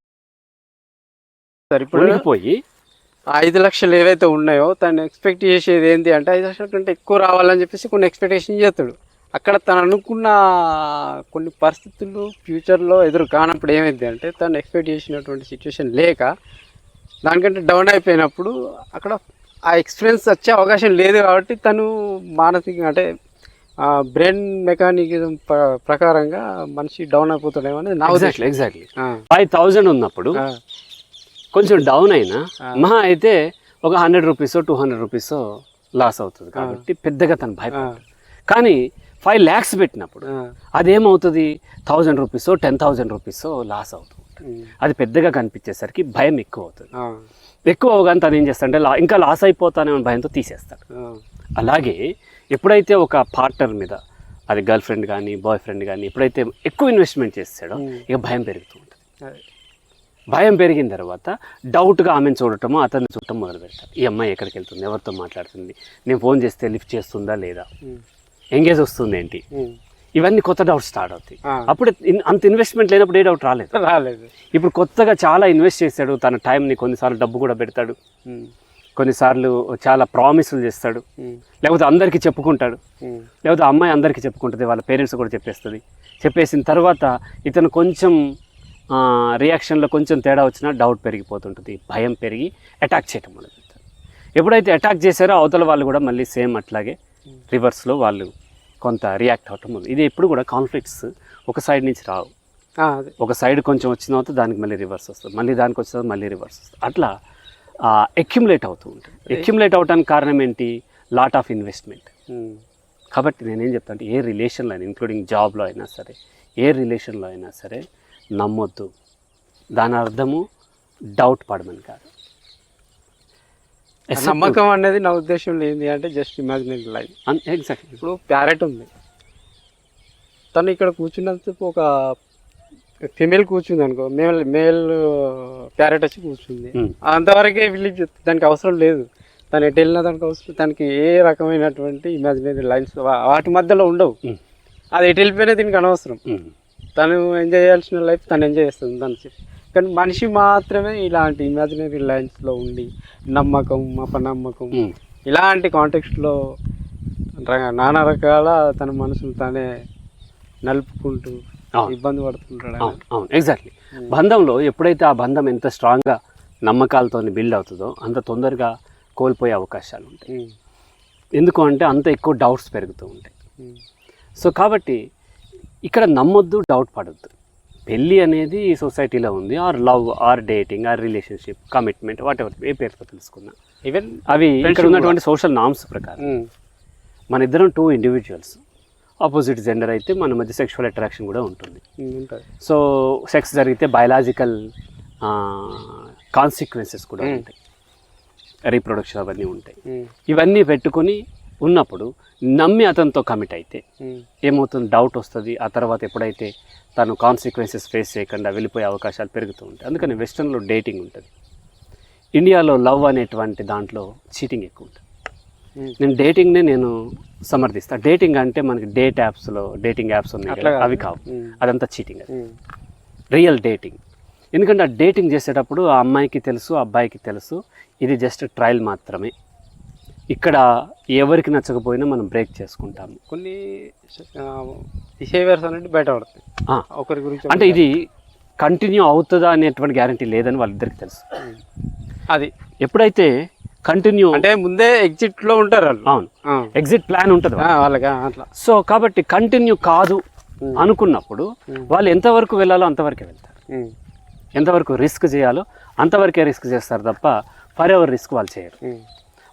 Speaker 1: సరే ఇప్పుడు
Speaker 2: పోయి
Speaker 1: 5 లక్షలు ఏవైతే ఉన్నాయో తను ఎక్స్పెక్ట్ చేసేది ఏంటి అంటే 5 లక్షల కంటే ఎక్కువ రావాలని చెప్పేసి కొన్ని ఎక్స్పెక్టేషన్ చేస్తాడు. అక్కడ తను అనుకున్న కొన్ని పరిస్థితులు ఫ్యూచర్లో ఎదురు కానప్పుడు ఏమైంది అంటే తను ఎక్స్పెక్ట్ చేసినటువంటి సిచ్యువేషన్ లేక దానికంటే డౌన్ అయిపోయినప్పుడు అక్కడ ఆ ఎక్స్పీరియన్స్ వచ్చే అవకాశం లేదు కాబట్టి తను మానసికంగా అంటే బ్రెయిన్ మెకానిజం ప్రకారంగా మనిషి డౌన్ అయిపోతాడేమో అనేది నా ఉద్దేశం.
Speaker 2: ఎగ్జాక్ట్లీ 5,000 ఉన్నప్పుడు కొంచెం డౌన్ అయినా మహా అయితే ఒక 100 రూపీసో 200 రూపీసో లాస్ అవుతుంది కాబట్టి పెద్దగా తను భయపడతాడు. కానీ 5 lakhs పెట్టినప్పుడు అదేమవుతుంది 1,000 రూపీసో 10,000 రూపీసో లాస్ అవుతుంది. అది పెద్దగా కనిపించేసరికి భయం ఎక్కువ అవుతుంది. ఎక్కువ అవగానే తను ఏం చేస్తాడంటే ఇంకా లాస్ అయిపోతానేమో భయంతో తీసేస్తాడు. అలాగే ఎప్పుడైతే ఒక పార్ట్నర్ మీద అది గర్ల్ ఫ్రెండ్ కానీ బాయ్ ఫ్రెండ్ కానీ ఎప్పుడైతే ఎక్కువ ఇన్వెస్ట్మెంట్ చేస్తాడో ఇక భయం పెరుగుతూ ఉంటుంది. భయం పెరిగిన తర్వాత డౌట్గా ఆమెను చూడటమో అతన్ని చూడటం మొదలు పెడతాడు. ఈ అమ్మాయి ఎక్కడికి వెళ్తుంది, ఎవరితో మాట్లాడుతుంది, నేను ఫోన్ చేస్తే లిఫ్ట్ చేస్తుందా లేదా, ఎంగేజ్ వస్తుంది ఏంటి, ఇవన్నీ కొత్త డౌట్స్ స్టార్ట్ అవుతాయి. అప్పుడు అంత ఇన్వెస్ట్మెంట్ లేనప్పుడు ఏ డౌట్ రాలేదు. ఇప్పుడు కొత్తగా చాలా ఇన్వెస్ట్ చేశాడు, తన టైంని కొన్నిసార్లు డబ్బు కూడా పెడతాడు, కొన్నిసార్లు చాలా ప్రామిసులు చేస్తాడు, లేకపోతే అందరికీ చెప్పుకుంటాడు, లేకపోతే అమ్మాయి అందరికీ చెప్పుకుంటుంది, వాళ్ళ పేరెంట్స్ కూడా చెప్పేస్తుంది. చెప్పేసిన తర్వాత ఇతను కొంచెం రియాక్షన్లో కొంచెం తేడా వచ్చినా డౌట్ పెరిగిపోతుంటుంది, భయం పెరిగి అటాక్ చేయటం మొదలు పెడతారు. ఎప్పుడైతే అటాక్ చేశారో అవతల వాళ్ళు కూడా మళ్ళీ సేమ్ అట్లాగే రివర్స్లో వాళ్ళు కొంత రియాక్ట్ అవటం మొదలు. ఇది ఎప్పుడు కూడా కాన్ఫ్లిక్ట్స్ ఒక సైడ్ నుంచి రావు, ఒక సైడ్ కొంచెం వచ్చిన తర్వాత దానికి మళ్ళీ రివర్స్ వస్తుంది, మళ్ళీ దానికి వచ్చిన తర్వాత మళ్ళీ రివర్స్ వస్తుంది, అట్లా అక్యుములేట్ అవుతూ ఉంటుంది. అక్యుములేట్ అవడానికి కారణం ఏంటి, లాట్ ఆఫ్ ఇన్వెస్ట్మెంట్. కాబట్టి నేనేం చెప్తాను అంటే ఏ రిలేషన్లో అయినా ఇంక్లూడింగ్ జాబ్లో అయినా సరే ఏ రిలేషన్లో అయినా సరే నమ్మొద్దు. దాని అర్థము డౌట్ పడమని కాదు.
Speaker 1: నమ్మకం అనేది నా ఉద్దేశంలో ఏంటి అంటే జస్ట్ ఇమాజినరీ లైఫ్.
Speaker 2: ఎగ్జాక్ట్లీ.
Speaker 1: ఇప్పుడు ప్యారెట్ ఉంది, తను ఇక్కడ కూర్చున్నందుకు ఒక ఫిమేల్ కూర్చుంది అనుకో, మేల్ ప్యారెట్ వచ్చి కూర్చుంది, అంతవరకే విలీజ్ దానికి అవసరం లేదు. తను ఎటు వెళ్ళినా దానికి అవసరం, తనకి ఏ రకమైనటువంటి ఇమాజినరీ లైన్స్ వాటి మధ్యలో ఉండవు. అది ఎటు వెళ్ళిపోయినా దీనికి అనవసరం. తను ఎంజాయ్ చేయాల్సిన లైఫ్ తను ఎంజాయ్ చేస్తుంది దానికి. కానీ మనిషి మాత్రమే ఇలాంటి ఇమాజినరీ లైన్స్లో ఉండి నమ్మకం అపనమ్మకం ఇలాంటి కాంటెక్స్ట్లో నానా రకాల తన మనసును తానే నలుపుకుంటూ ఇబ్బంది పడుతుంటాడు.
Speaker 2: అవును, ఎగ్జాక్ట్లీ. బంధంలో ఎప్పుడైతే ఆ బంధం ఎంత స్ట్రాంగ్గా నమ్మకాలతో బిల్డ్ అవుతుందో అంత తొందరగా కోల్పోయే అవకాశాలు ఉంటాయి. ఎందుకు అంటే అంత ఎక్కువ డౌట్స్ పెరుగుతూ ఉంటాయి. సో కాబట్టి ఇక్కడ నమ్మొద్దు, డౌట్ పడొద్దు. పెళ్ళి అనేది సొసైటీలో ఉంది, or love or dating or relationship commitment whatever ఏ పేరుతో తెలుసుకున్నా, ఈవెన్ అవి ఇక్కడ ఉన్నటువంటి సోషల్ నామ్స్ ప్రకారం మన ఇద్దరం 2 ఇండివిజువల్స్, ఆపోజిట్ జెండర్ అయితే మన మధ్య సెక్షువల్ అట్రాక్షన్ కూడా ఉంటుంది. సో సెక్స్ జరిగితే బయలాజికల్ కాన్సిక్వెన్సెస్ కూడా ఉంటాయి, రీప్రొడక్షన్ అవన్నీ ఉంటాయి. ఇవన్నీ పెట్టుకొని ఉన్నప్పుడు నమ్మి అతనితో కమిట్ అయితే ఏమవుతుంది, డౌట్ వస్తుంది. ఆ తర్వాత ఎప్పుడైతే తను కాన్సిక్వెన్సెస్ ఫేస్ చేయకుండా వెళ్ళిపోయే అవకాశాలు పెరుగుతూ ఉంటాయి. అందుకని వెస్టర్న్లో డేటింగ్ ఉంటుంది, ఇండియాలో లవ్ అనేటువంటి దాంట్లో చీటింగ్ ఎక్కువ ఉంటుంది. నేను డేటింగ్నే నేను సమర్థిస్తాను. డేటింగ్ అంటే మనకి డేటింగ్ యాప్స్ ఉన్నాయి కదా, అవి కావు, అదంతా చీటింగ్. అది రియల్ డేటింగ్. ఎందుకంటే ఆ డేటింగ్ చేసేటప్పుడు ఆ అమ్మాయికి తెలుసు, ఆ అబ్బాయికి తెలుసు, ఇది జస్ట్ ట్రయల్ మాత్రమే. ఇక్కడ ఎవరికి నచ్చకపోయినా మనం బ్రేక్ చేసుకుంటాము.
Speaker 1: కొన్ని బిహేవియర్స్ అనేది బయట పడతాయి ఒకరి గురించి.
Speaker 2: అంటే ఇది కంటిన్యూ అవుతుందా అనేటువంటి గ్యారంటీ లేదని వాళ్ళిద్దరికి తెలుసు.
Speaker 1: అది
Speaker 2: ఎప్పుడైతే కంటిన్యూ
Speaker 1: అంటే ముందే ఎగ్జిట్లో ఉంటారు వాళ్ళు.
Speaker 2: అవును, ఎగ్జిట్ ప్లాన్ ఉంటుంది
Speaker 1: వాళ్ళకి అట్లా.
Speaker 2: సో కాబట్టి కంటిన్యూ కాదు అనుకున్నప్పుడు వాళ్ళు ఎంతవరకు వెళ్ళాలో అంతవరకే వెళ్తారు, ఎంతవరకు రిస్క్ చేయాలో అంతవరకే రిస్క్ చేస్తారు తప్ప ఫర్ ఎవర్ రిస్క్ వాళ్ళు చేయరు.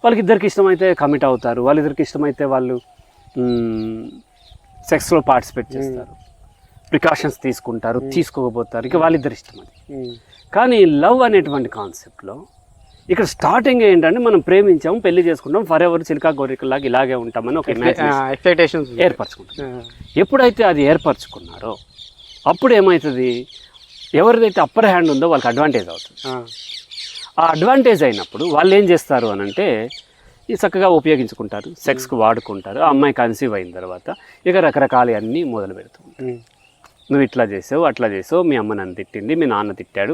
Speaker 2: వాళ్ళకి ఇద్దరికి ఇష్టమైతే కమిట్ అవుతారు, వాళ్ళిద్దరికి ఇష్టమైతే వాళ్ళు సెక్స్లో పార్టిసిపేట్ చేస్తారు, ప్రికాషన్స్ తీసుకుంటారు, తీసుకోకపోతారు, ఇక వాళ్ళిద్దరు ఇష్టం అది. కానీ లవ్ అనేటువంటి కాన్సెప్ట్లో ఇక్కడ స్టార్టింగ్ ఏంటంటే మనం ప్రేమించాము, పెళ్లి చేసుకుంటాం, ఫర్ ఎవర్ చిలకా గోరికలాగా ఇలాగే ఉంటామని ఒక
Speaker 1: ఎక్స్పెక్టేషన్స్
Speaker 2: ఏర్పరచుకుంటాం. ఎప్పుడైతే అది ఏర్పరచుకున్నారో అప్పుడు ఏమవుతుంది, ఎవరిదైతే అప్పర్ హ్యాండ్ ఉందో వాళ్ళకి అడ్వాంటేజ్ అవుతుంది. ఆ అడ్వాంటేజ్ అయినప్పుడు వాళ్ళు ఏం చేస్తారు అని అంటే ఇది చక్కగా ఉపయోగించుకుంటారు, సెక్స్కి వాడుకుంటారు. ఆ అమ్మాయి కన్సీవ్ అయిన తర్వాత ఇక రకరకాలు అన్నీ మొదలు పెడుతుంది. నువ్వు ఇట్లా చేసావు, అట్లా చేసావు, మీ అమ్మ నన్ను తిట్టింది, మీ నాన్న తిట్టాడు,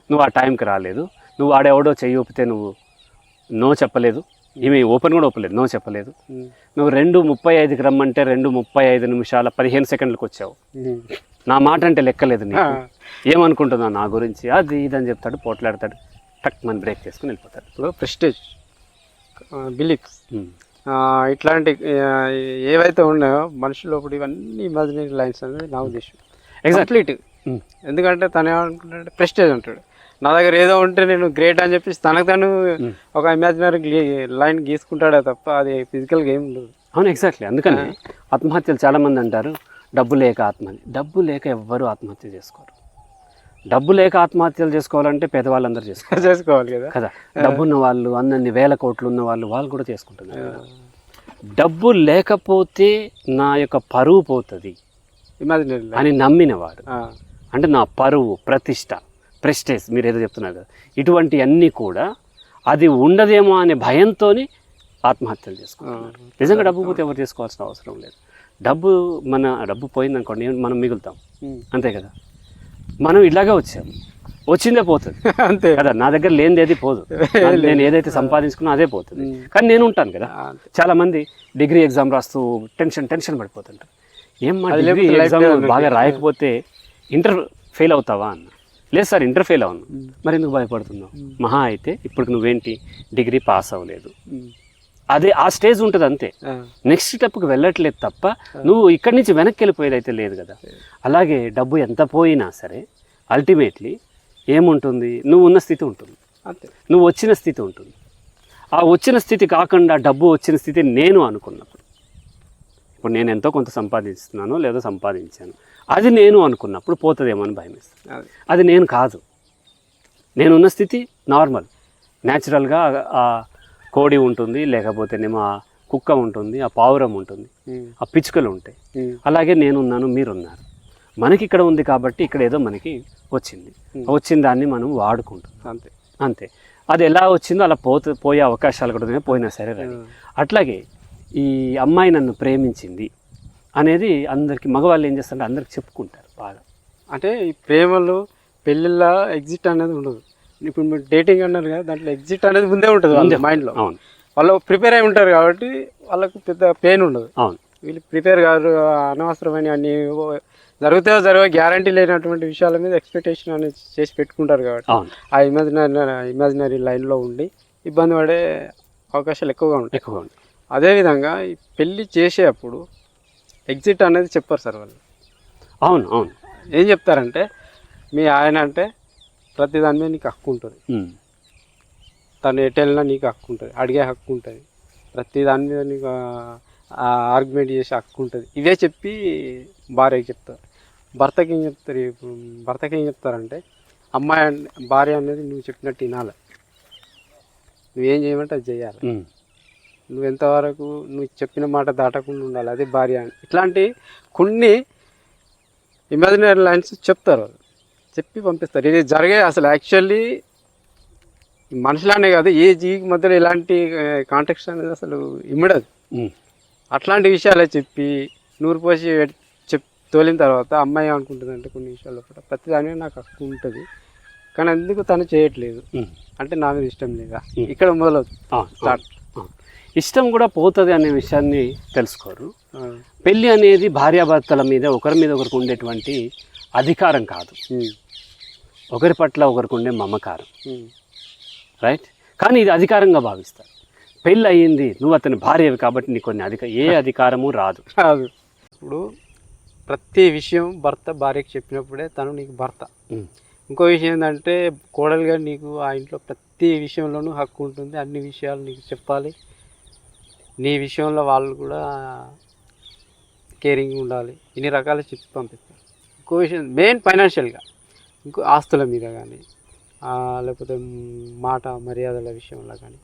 Speaker 2: నువ్వు ఆ టైంకి రాలేదు, నువ్వు ఆడెవడో చెయ్యి ఊపితే నువ్వు నో చెప్పలేదు, ఈమె ఓపెన్ కూడా ఒప్పలేదు, నో చెప్పలేదు, నువ్వు 2:35కి రమ్మంటే 2:35 15 సెకండ్లకు వచ్చావు, నా మాట అంటే లెక్కలేదు నీకు, ఏమనుకుంటున్నావు నా గురించి, అది ఇదని చెప్తాడు, పోట్లాడతాడు, టక్ మన బ్రేక్ చేసుకుని వెళ్ళిపోతాడు.
Speaker 1: ఇప్పుడు ప్రెస్టేజ్, బిలీఫ్స్, ఇట్లాంటి ఏవైతే ఉన్నాయో మనిషి లోపల ఇవన్నీ ఇమాజినరీ లైన్స్ అనేది నా ఉద్దేశం. కంప్లీట్. ఎందుకంటే తను ఏమనుకుంటాడంటే ప్రెస్టేజ్ అంటాడు, నా దగ్గర ఏదో ఉంటే నేను గ్రేట్ అని చెప్పేసి తనకు తను ఒక ఇమాజినరీ లైన్ గీసుకుంటాడే తప్ప అది ఫిజికల్గా ఏం ఉండదు.
Speaker 2: అవును, ఎగ్జాక్ట్లీ. అందుకని ఆత్మహత్యలు చాలామంది అంటారు డబ్బు లేక ఆత్మహత్య. డబ్బు లేక ఎవ్వరూ ఆత్మహత్య చేసుకోరు. డబ్బు లేక ఆత్మహత్యలు చేసుకోవాలంటే పేదవాళ్ళందరూ
Speaker 1: చేసుకోవాలి కదా
Speaker 2: కదా. డబ్బు ఉన్న వాళ్ళు, అన్ని వేల కోట్లు ఉన్న వాళ్ళు కూడా చేసుకుంటున్నారు కదా. డబ్బు లేకపోతే నా యొక్క పరువు పోతుంది
Speaker 1: ఇమాజినరీ
Speaker 2: అని నమ్మినవాడు, అంటే నా పరువు, ప్రతిష్ట, ప్రెస్టేజ్, మీరు ఏదో చెప్తున్నారు కదా, ఇటువంటి అన్నీ కూడా అది ఉండదేమో అనే భయంతో ఆత్మహత్యలు చేసుకుంటున్నారు. నిజంగా డబ్బు పోతే ఎవరు చేసుకోవాల్సిన అవసరం లేదు. డబ్బు పోయిందనుకోండి మనం మిగులుతాం, అంతే కదా. మనం ఇలాగే వచ్చాము, వచ్చిందే పోతుంది
Speaker 1: అంతే
Speaker 2: కదా. నా దగ్గర లేనిది ఏది పోదు, నేను ఏదైతే సంపాదించుకున్నా అదే పోతుంది. కానీ నేను ఉంటాను కదా. చాలామంది డిగ్రీ ఎగ్జామ్ రాస్తూ టెన్షన్ పడిపోతుంటారు. ఏమ్మా డిగ్రీ ఎగ్జామ్ బాగా రాయకపోతే ఇంటర్ ఫెయిల్ అవుతావా అన్న. లేదు సార్, ఇంటర్ ఫెయిల్ అవును. మరి ఎందుకు భయపడుతున్నావు? మహా అయితే ఇప్పుడు నువ్వేంటి డిగ్రీ పాస్ అవ్వలేదు, అదే ఆ స్టేజ్ ఉంటుంది అంతే. నెక్స్ట్ స్టెప్కి వెళ్ళట్లేదు తప్ప నువ్వు ఇక్కడి నుంచి వెనక్కి వెళ్ళిపోయేది అయితే లేదు కదా. అలాగే డబ్బు ఎంత పోయినా సరే అల్టిమేట్లీ ఏముంటుంది, నువ్వు ఉన్న స్థితి ఉంటుంది, నువ్వు వచ్చిన స్థితి ఉంటుంది. ఆ వచ్చిన స్థితి కాకుండా డబ్బు వచ్చిన స్థితి నేను అనుకున్నప్పుడు, ఇప్పుడు నేను ఎంతో కొంత సంపాదిస్తున్నాను లేదా సంపాదించాను, అది నేను అనుకున్నప్పుడు పోతుందేమో అని భయం వేస్తుంది. అది నేను కాదు. నేనున్న స్థితి నార్మల్, న్యాచురల్గా ఆ కోడి ఉంటుంది, లేకపోతేనేమో ఆ కుక్క ఉంటుంది, ఆ పావురం ఉంటుంది, ఆ పిచ్చుకలు ఉంటాయి. అలాగే నేనున్నాను, మీరున్నారు. మనకి ఇక్కడ ఉంది కాబట్టి ఇక్కడ ఏదో మనకి వచ్చిన దాన్ని మనం వాడుకుంటాం అంతే. అది ఎలా వచ్చిందో అలా పోయే అవకాశాలు కూడా ఉన్నాయి, పోయినా సరే రాని. అట్లాగే ఈ అమ్మాయి నన్ను ప్రేమించింది అనేది అందరికీ, మగవాళ్ళు ఏం చేస్తారంటే అందరికి చెప్పుకుంటారు బాగా.
Speaker 1: అంటే ఈ ప్రేమలో పెళ్ళిళ్ళ ఎగ్జిట్ అనేది ఉండదు. ఇప్పుడు మీరు డేటింగ్ అన్నారు కదా, దాంట్లో ఎగ్జిట్ అనేది ముందే ఉంటుంది వాళ్ళ మైండ్లో.
Speaker 2: అవును,
Speaker 1: వాళ్ళు ప్రిపేర్ అయి ఉంటారు కాబట్టి వాళ్ళకు పెద్ద పెయిన్ ఉండదు.
Speaker 2: అవును,
Speaker 1: వీళ్ళు ప్రిపేర్ కాదు, అనవసరమైన అన్ని జరగవో గ్యారంటీ లేనటువంటి విషయాల మీద ఎక్స్పెక్టేషన్ అనేది చేసి పెట్టుకుంటారు కాబట్టి ఆ ఇమాజినరీ లైన్లో ఉండి ఇబ్బంది పడే అవకాశాలు ఎక్కువగా ఉంటాయి. అదేవిధంగా ఈ పెళ్ళి చేసేటప్పుడు ఎగ్జిట్ అనేది చెప్పారు సార్ వాళ్ళు.
Speaker 2: అవును అవును.
Speaker 1: ఏం చెప్తారంటే, మీ ఆయన అంటే ప్రతి దాని మీద నీకు హక్కు ఉంటుంది, తను ఎటు వెళ్ళినా నీకు హక్కు ఉంటుంది, అడిగే హక్కు ఉంటుంది, ప్రతి దాని మీద నీకు ఆర్గ్యుమెంట్ చేసే హక్కు ఉంటుంది. ఇవే చెప్పి భార్యకి చెప్తారు. భర్తకి ఏం చెప్తారు? ఇప్పుడు భర్తకి ఏం చెప్తారంటే, భార్య అనేది నువ్వు చెప్పినట్టు వినాలి, నువ్వేం చేయమంటే అది చేయాలి, నువ్వు ఎంతవరకు నువ్వు చెప్పిన మాట దాటకుండా ఉండాలి, అదే భార్య అని. ఇట్లాంటి కొన్ని ఇమాజినరీ లైన్స్ చెప్తారు, చెప్పి పంపిస్తారు. ఇది జరిగే అసలు యాక్చువల్లీ మనుషులనే కాదు, ఏ జీవికి మధ్యలో ఇలాంటి కాంటెక్స్ట్ అనేది అసలు ఇమ్మడదు. అట్లాంటి విషయాలే చెప్పి నూరు పోసి తోలిన తర్వాత అమ్మాయి అనుకుంటుంది అంటే కొన్ని విషయాల్లో కూడా ప్రతి దాని మీద నాకు హక్కు ఉంటుంది, కానీ ఎందుకు తను చేయట్లేదు అంటే నా మీద ఇష్టం లేదా, ఇక్కడ మొదలవుతుంది.
Speaker 2: ఇష్టం కూడా పోతుంది అనే విషయాన్ని తెలుసుకోరు. పెళ్ళి అనేది భార్యాభర్తల మీద ఒకరి మీద ఒకరికి ఉండేటువంటి అధికారం కాదు, ఒకరి పట్ల ఒకరికి ఉండే మమకారం, రైట్? కానీ ఇది అధికారంగా భావిస్తారు. పెళ్ళి అయ్యింది, నువ్వు అతని భార్యవి కాబట్టి నీకు కొన్ని ఏ అధికారము రాదు.
Speaker 1: ఇప్పుడు ప్రతి విషయం భర్త భార్యకి చెప్పినప్పుడే తను నీకు భర్త. ఇంకో విషయం ఏంటంటే, కోడలుగా నీకు ఆ ఇంట్లో ప్రతి విషయంలోనూ హక్కు ఉంటుంది, అన్ని విషయాలు నీకు చెప్పాలి, నీ విషయంలో వాళ్ళు కూడా కేరింగ్ ఉండాలి, ఇన్ని రకాలు చెప్పి పంపిస్తారు. ఇంకో విషయం మెయిన్ ఫైనాన్షియల్గా, ఇంకో ఆస్తుల మీద కానీ లేకపోతే మాట మర్యాదల విషయంలో కానీ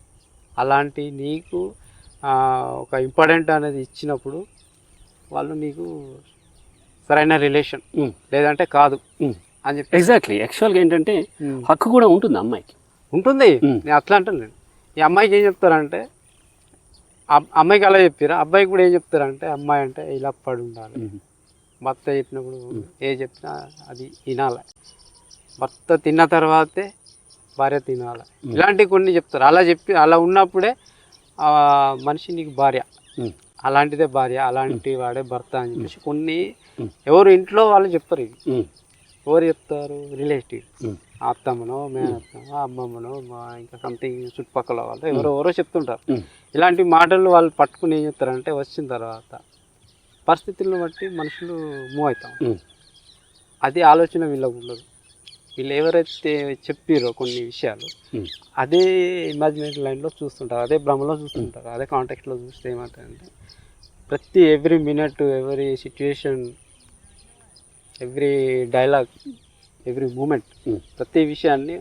Speaker 1: అలాంటి నీకు ఒక ఇంపార్టెంట్ అనేది ఇచ్చినప్పుడు వాళ్ళు నీకు సరైన రిలేషన్, లేదంటే కాదు అని చెప్పి.
Speaker 2: ఎగ్జాక్ట్లీ. యాక్చువల్గా ఏంటంటే హక్కు కూడా ఉంటుంది అమ్మాయికి,
Speaker 1: ఉంటుంది. నేను అట్లా అంటాను. నేను ఈ అమ్మాయికి ఏం చెప్తారంటే, అమ్మాయికి అలా చెప్పారు. అబ్బాయికి కూడా ఏం చెప్తారంటే అమ్మాయి అంటే ఇలా పడి ఉండాలి. భర్త చెప్పినప్పుడు ఏ చెప్పినా అది వినాలి. భర్త తిన్న తర్వాతే భార్య తినాలి. ఇలాంటివి కొన్ని చెప్తారు. అలా ఉన్నప్పుడే మనిషి నీకు భార్య, అలాంటిదే భార్య, అలాంటి వాడే భర్త అని చెప్పేసి కొన్ని ఎవరు ఇంట్లో వాళ్ళు చెప్తారు. ఇవి ఎవరు చెప్తారు? రిలేటివ్స్, అత్తమ్మనో మేనత్తమో అమ్మమ్మనో ఇంకా సంథింగ్ చుట్టుపక్కల వాళ్ళు ఎవరో చెప్తుంటారు. ఇలాంటి మాటలు వాళ్ళు పట్టుకుని ఏం చెప్తారంటే వచ్చిన తర్వాత పరిస్థితులను బట్టి మనుషులు మూవ్ అవుతాం. అది ఆలోచన వీళ్ళకు ఉండదు. వీళ్ళు ఎవరైతే చెప్పారో కొన్ని విషయాలు అదే ఇమాజినేషన్ లైన్లో చూస్తుంటారు, అదే భ్రమలో చూస్తుంటారు. అదే కాంటెక్స్లో చూస్తే ఏమంటారంటే every minute, every situation, every dialogue, every moment, ప్రతి విషయాన్ని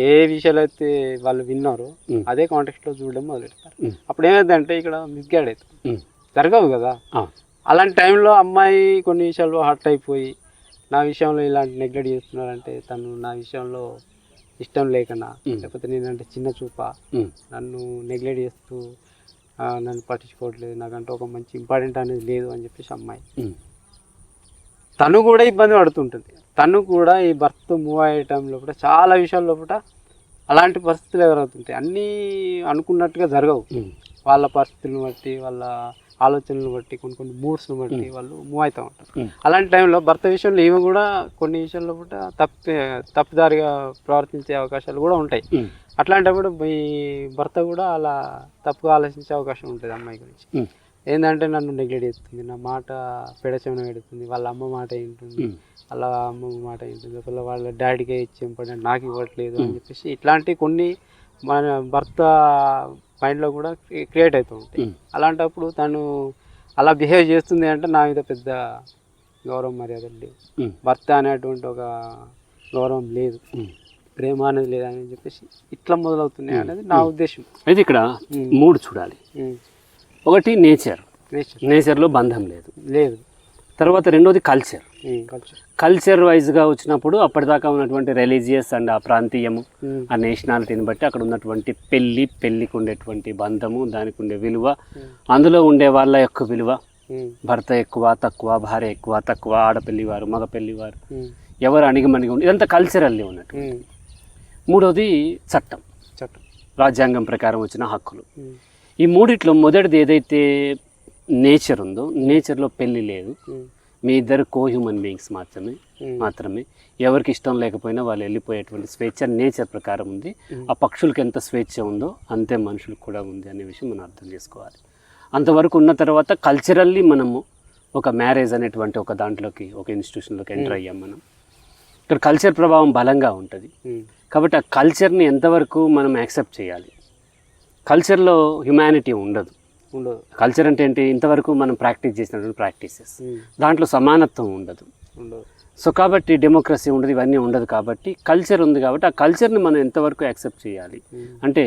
Speaker 1: ఏ విషయాలు అయితే వాళ్ళు విన్నారో అదే కాంటెక్స్లో చూడడం మొదలెడతారు. అప్పుడు ఏమైందంటే ఇక్కడ మిస్గైడ్ అవుతుంది, జరగవు కదా. అలాంటి టైంలో అమ్మాయి కొన్ని విషయాల్లో హర్ట్ అయిపోయి నా విషయంలో ఇలాంటి నెగ్లెక్ట్ చేస్తున్నారంటే తను నా విషయంలో ఇష్టం లేకనా, లేకపోతే నేనంటే చిన్న చూప, నన్ను నెగ్లెక్ట్ చేస్తూ నన్ను పట్టించుకోవట్లేదు, నాకంటే ఒక మంచి ఇంపార్టెంట్ అనేది లేదు అని చెప్పేసి అమ్మాయి తను కూడా ఇబ్బంది పడుతుంటుంది. తను కూడా ఈ భర్త మూవ్ అయ్యే టైంలో కూడా చాలా విషయాల్లో కూడా అలాంటి పరిస్థితులు ఎదురవుతుంటాయి. అన్నీ అనుకున్నట్టుగా జరగవు. వాళ్ళ పరిస్థితులను బట్టి, వాళ్ళ ఆలోచనలు బట్టి, కొన్ని మూడ్స్ను బట్టి వాళ్ళు మూవ్ అవుతూ ఉంటారు. అలాంటి టైంలో భర్త విషయంలో ఈమె కూడా కొన్ని విషయాల్లో కూడా తప్పుదారిగా ప్రవర్తించే అవకాశాలు కూడా ఉంటాయి. అట్లాంటప్పుడు ఈ భర్త కూడా అలా తప్పుగా ఆలోచించే అవకాశం ఉంటుంది అమ్మాయి గురించి. ఏంటంటే నన్ను నెగ్లెక్ట్ చేస్తుంది, నా మాట పెడచెవిన పెడుతుంది, వాళ్ళ అమ్మ మాట ఏంటుంది, వాళ్ళ అమ్మ మాట ఏంటుంది, అసలు వాళ్ళ డాడీకే ఇచ్చి ఇంపార్టెంట్ నాకు ఇవ్వట్లేదు అని చెప్పేసి ఇట్లాంటి కొన్ని మన భర్త మైండ్లో కూడా క్రియేట్ అవుతూ ఉంటాయి. అలాంటప్పుడు తను అలా బిహేవ్ చేస్తుంది అంటే నా మీద పెద్ద గౌరవం మర్యాదలు లేవు, భర్త అనేటువంటి ఒక గౌరవం లేదు, ప్రేమ అనేది లేదని చెప్పేసి ఇట్లా మొదలవుతున్నాయి అనేది నా ఉద్దేశం.
Speaker 2: అయితే ఇక్కడ మూడు చూడాలి. ఒకటి నేచర్లో బంధం లేదు. తర్వాత రెండోది కల్చర్ వైజ్గా వచ్చినప్పుడు అప్పటిదాకా ఉన్నటువంటి రిలీజియస్ అండ్ ఆ ప్రాంతీయము, ఆ నేషనాలిటీని బట్టి అక్కడ ఉన్నటువంటి పెళ్ళికి ఉండేటువంటి బంధము, దానికి ఉండే విలువ, అందులో ఉండే వాళ్ళ యొక్క విలువ, భర్త ఎక్కువ తక్కువ, భార్య ఎక్కువ తక్కువ, ఆడపెళ్లివారు మగ పెళ్లివారు, ఎవరు అణిగమణిగి ఉండి ఇదంతా కల్చరల్లీ ఉన్నట్టు. మూడోది చట్టం, రాజ్యాంగం ప్రకారం వచ్చిన హక్కులు. ఈ మూడిట్లో మొదటిది ఏదైతే నేచర్ ఉందో, నేచర్లో పెళ్ళి లేదు, మీ ఇద్దరు హ్యూమన్ బీయింగ్స్ మాత్రమే ఎవరికి ఇష్టం లేకపోయినా వాళ్ళు వెళ్ళిపోయేటువంటి స్వేచ్ఛ నేచర్ ప్రకారం ఉంది. ఆ పక్షులకి ఎంత స్వేచ్ఛ ఉందో అంతే మనుషులకు కూడా ఉంది అనే విషయం మనం అర్థం చేసుకోవాలి. అంతవరకు ఉన్న తర్వాత కల్చరల్లీ మనము ఒక మ్యారేజ్ అనేటువంటి ఒక దాంట్లోకి, ఒక ఇన్స్టిట్యూషన్లోకి ఎంటర్ అయ్యాం. మనం ఇక్కడ కల్చర్ ప్రభావం బలంగా ఉంటుంది కాబట్టి ఆ కల్చర్ని ఎంతవరకు మనం యాక్సెప్ట్ చేయాలి. కల్చర్లో హ్యుమానిటీ ఉండదు. కల్చర్ అంటే ఏంటి? ఇంతవరకు మనం ప్రాక్టీస్ చేసినటువంటి ప్రాక్టీసెస్, దాంట్లో సమానత్వం ఉండదు. సో కాబట్టి డెమోక్రసీ ఉండదు, ఇవన్నీ ఉండదు. కాబట్టి కల్చర్ ఉంది కాబట్టి ఆ కల్చర్ని మనం ఎంతవరకు యాక్సెప్ట్ చేయాలి అంటే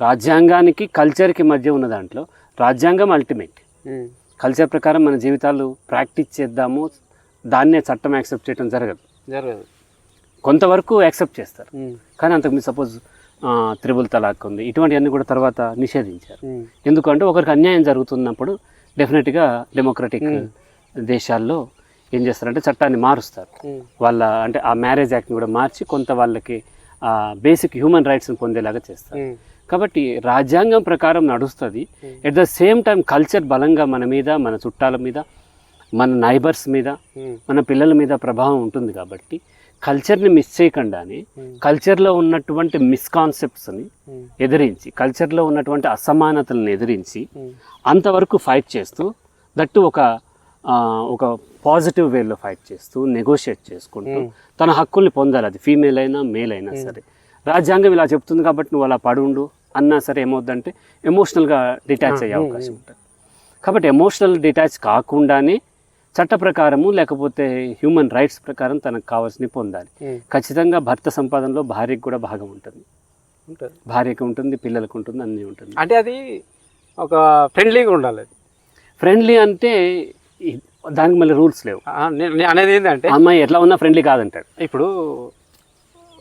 Speaker 2: రాజ్యాంగానికి కల్చర్కి మధ్య ఉన్న దాంట్లో రాజ్యాంగం అల్టిమేట్. కల్చర్ ప్రకారం మన జీవితాలు ప్రాక్టీస్ చేద్దాము, దాన్నే చట్టం యాక్సెప్ట్ చేయడం జరగదు. కొంతవరకు యాక్సెప్ట్ చేస్తారు కానీ అంతకుముందు సపోజ్ త్రిబుల్ తలాక్ ఉంది, ఇటువంటివన్నీ కూడా తర్వాత నిషేధించారు. ఎందుకంటే ఒకరికి అన్యాయం జరుగుతున్నప్పుడు డెఫినెట్గా డెమోక్రటిక్ దేశాల్లో ఏం చేస్తారంటే చట్టాన్ని మారుస్తారు. వాళ్ళ అంటే ఆ మ్యారేజ్ యాక్ట్ని కూడా మార్చి కొంత వాళ్ళకి బేసిక్ హ్యూమన్ రైట్స్ని పొందేలాగా చేస్తారు. కాబట్టి రాజ్యాంగం ప్రకారం నడుస్తుంది. At the same time culture బలంగా మన మీద, మన చుట్టాల మీద, మన నైబర్స్ మీద, మన పిల్లల మీద ప్రభావం ఉంటుంది. కాబట్టి కల్చర్ని మిస్ చేయకుండానే కల్చర్లో ఉన్నటువంటి మిస్కాన్సెప్ట్స్ని ఎదిరించి, కల్చర్లో ఉన్నటువంటి అసమానతలను ఎదిరించి అంతవరకు ఫైట్ చేస్తూ, దట్టు ఒక పాజిటివ్ వేలో ఫైట్ చేస్తూ, నెగోషియేట్ చేసుకుంటూ తన హక్కుల్ని పొందాలి. అది ఫీమేల్ అయినా మేల్ అయినా సరే. రాజ్యాంగం ఇలా చెప్తుంది కాబట్టి నువ్వు అలా పడుండు అన్నా సరే ఏమవుద్దంటే ఎమోషనల్గా డిటాచ్ అయ్యే అవకాశం ఉంటుంది. కాబట్టి ఎమోషనల్ డిటాచ్ కాకుండానే చట్ట ప్రకారము లేకపోతే హ్యూమన్ రైట్స్ ప్రకారం తనకు కావాల్సినవి పొందాలి. ఖచ్చితంగా భర్త సంపాదనలో భార్యకు కూడా భాగం ఉంటుంది, భార్యకు ఉంటుంది, పిల్లలకు ఉంటుంది, అన్నీ ఉంటుంది.
Speaker 1: అంటే అది ఒక ఫ్రెండ్లీగా ఉండాలి.
Speaker 2: ఫ్రెండ్లీ అంటే దానికి మళ్ళీ రూల్స్ లేవు.
Speaker 1: అనేది ఏంటంటే
Speaker 2: అమ్మాయి ఎట్లా ఉన్నా ఫ్రెండ్లీ కాదంటాడు.
Speaker 1: ఇప్పుడు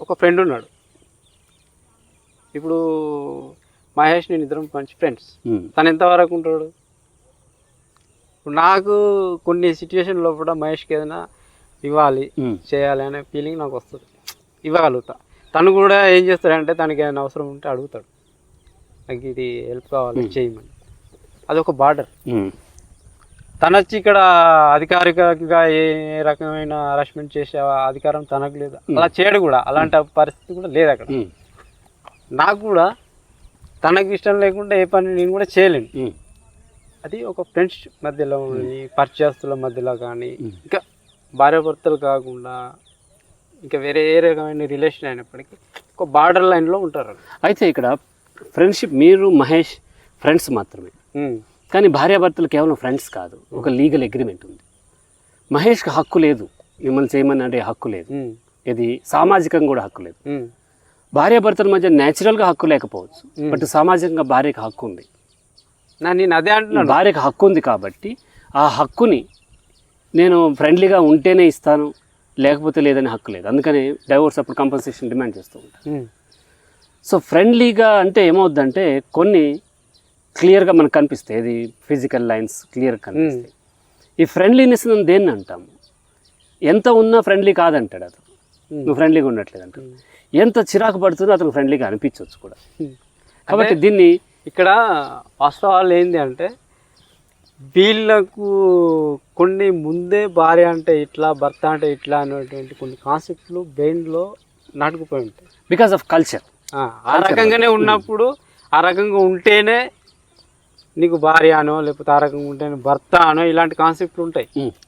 Speaker 1: ఒక ఫ్రెండ్ ఉన్నాడు, ఇప్పుడు మహేష్ నేను ఇద్దరం మంచి ఫ్రెండ్స్. తను ఎంతవరకు ఉంటాడు? నాకు కొన్ని సిచ్యువేషన్లో కూడా మహేష్కి ఏదైనా ఇవ్వాలి చేయాలి అనే ఫీలింగ్ నాకు వస్తుంది, ఇవ్వగలుగుతా. తను కూడా ఏం చేస్తాడంటే తనకి ఏదైనా అవసరం ఉంటే అడుగుతాడు, నాకు ఇది హెల్ప్ కావాలి చేయమని. అదొక బార్డర్. తను వచ్చి ఇక్కడ అధికారికంగా ఏ రకమైన హరాస్మెంట్ చేసే అధికారం తనకు లేదు, అలా చేయడు కూడా, అలాంటి పరిస్థితి కూడా లేదు అక్కడ. నాకు కూడా తనకు ఇష్టం లేకుండా ఏ పని నేను కూడా చేయలేను. అది ఒక ఫ్రెండ్స్ మధ్యలో పరిచయస్తుల మధ్యలో కానీ, ఇంకా భార్యాభర్తలు కాకుండా ఇంకా వేరే ఏ రకమైన రిలేషన్ అయినప్పటికీ ఒక బార్డర్ లైన్లో ఉంటారు.
Speaker 2: అయితే ఇక్కడ ఫ్రెండ్షిప్, మీరు మహేష్ ఫ్రెండ్స్ మాత్రమే, కానీ భార్యాభర్తలు కేవలం ఫ్రెండ్స్ కాదు, ఒక లీగల్ అగ్రిమెంట్ ఉంది. మహేష్కి హక్కు లేదు మిమ్మల్ని చేయమని అంటే హక్కు లేదు, ఇది సామాజికంగా కూడా హక్కు లేదు. భార్యాభర్తల మధ్య న్యాచురల్గా హక్కు లేకపోవచ్చు, బట్ సామాజికంగా భార్యకి హక్కు ఉంది.
Speaker 1: నేను అదే అంటున్నాను,
Speaker 2: భార్యకి హక్కు ఉంది కాబట్టి ఆ హక్కుని నేను ఫ్రెండ్లీగా ఉంటేనే ఇస్తాను, లేకపోతే లేదని హక్కు లేదు. అందుకని డైవోర్స్ అప్పుడు కంపన్సేషన్ డిమాండ్ చేస్తూ ఉంటాను. సో ఫ్రెండ్లీగా అంటే ఏమవుద్దంటే కొన్ని క్లియర్గా మనకు కనిపిస్తాయి, ఇది ఫిజికల్ లైన్స్ క్లియర్గా కనిపిస్తాయి. ఈ ఫ్రెండ్లీనెస్ దేన్ని అంటాము? ఎంత ఉన్నా ఫ్రెండ్లీ కాదంటాడు అతను, నువ్వు ఫ్రెండ్లీగా ఉండట్లేదు అంటాడు. ఎంత చిరాకు పడుతుందో అతను ఫ్రెండ్లీగా అనిపించవచ్చు కూడా. కాబట్టి దీన్ని
Speaker 1: ఇక్కడ వాస్తవాలు ఏంటి అంటే, వీళ్ళకు కొన్ని ముందే భార్య అంటే ఇట్లా, భర్త అంటే ఇట్లా అనేటువంటి కొన్ని కాన్సెప్ట్లు బ్రెయిన్లో నాటుకుపోయి ఉంటాయి.
Speaker 2: Because of culture.
Speaker 1: ఆ రకంగానే ఉన్నప్పుడు ఆ రకంగా ఉంటేనే నీకు భార్య అనో, లేకపోతే ఆ రకంగా ఉంటేనే భర్త అనో, ఇలాంటి కాన్సెప్ట్లు ఉంటాయి.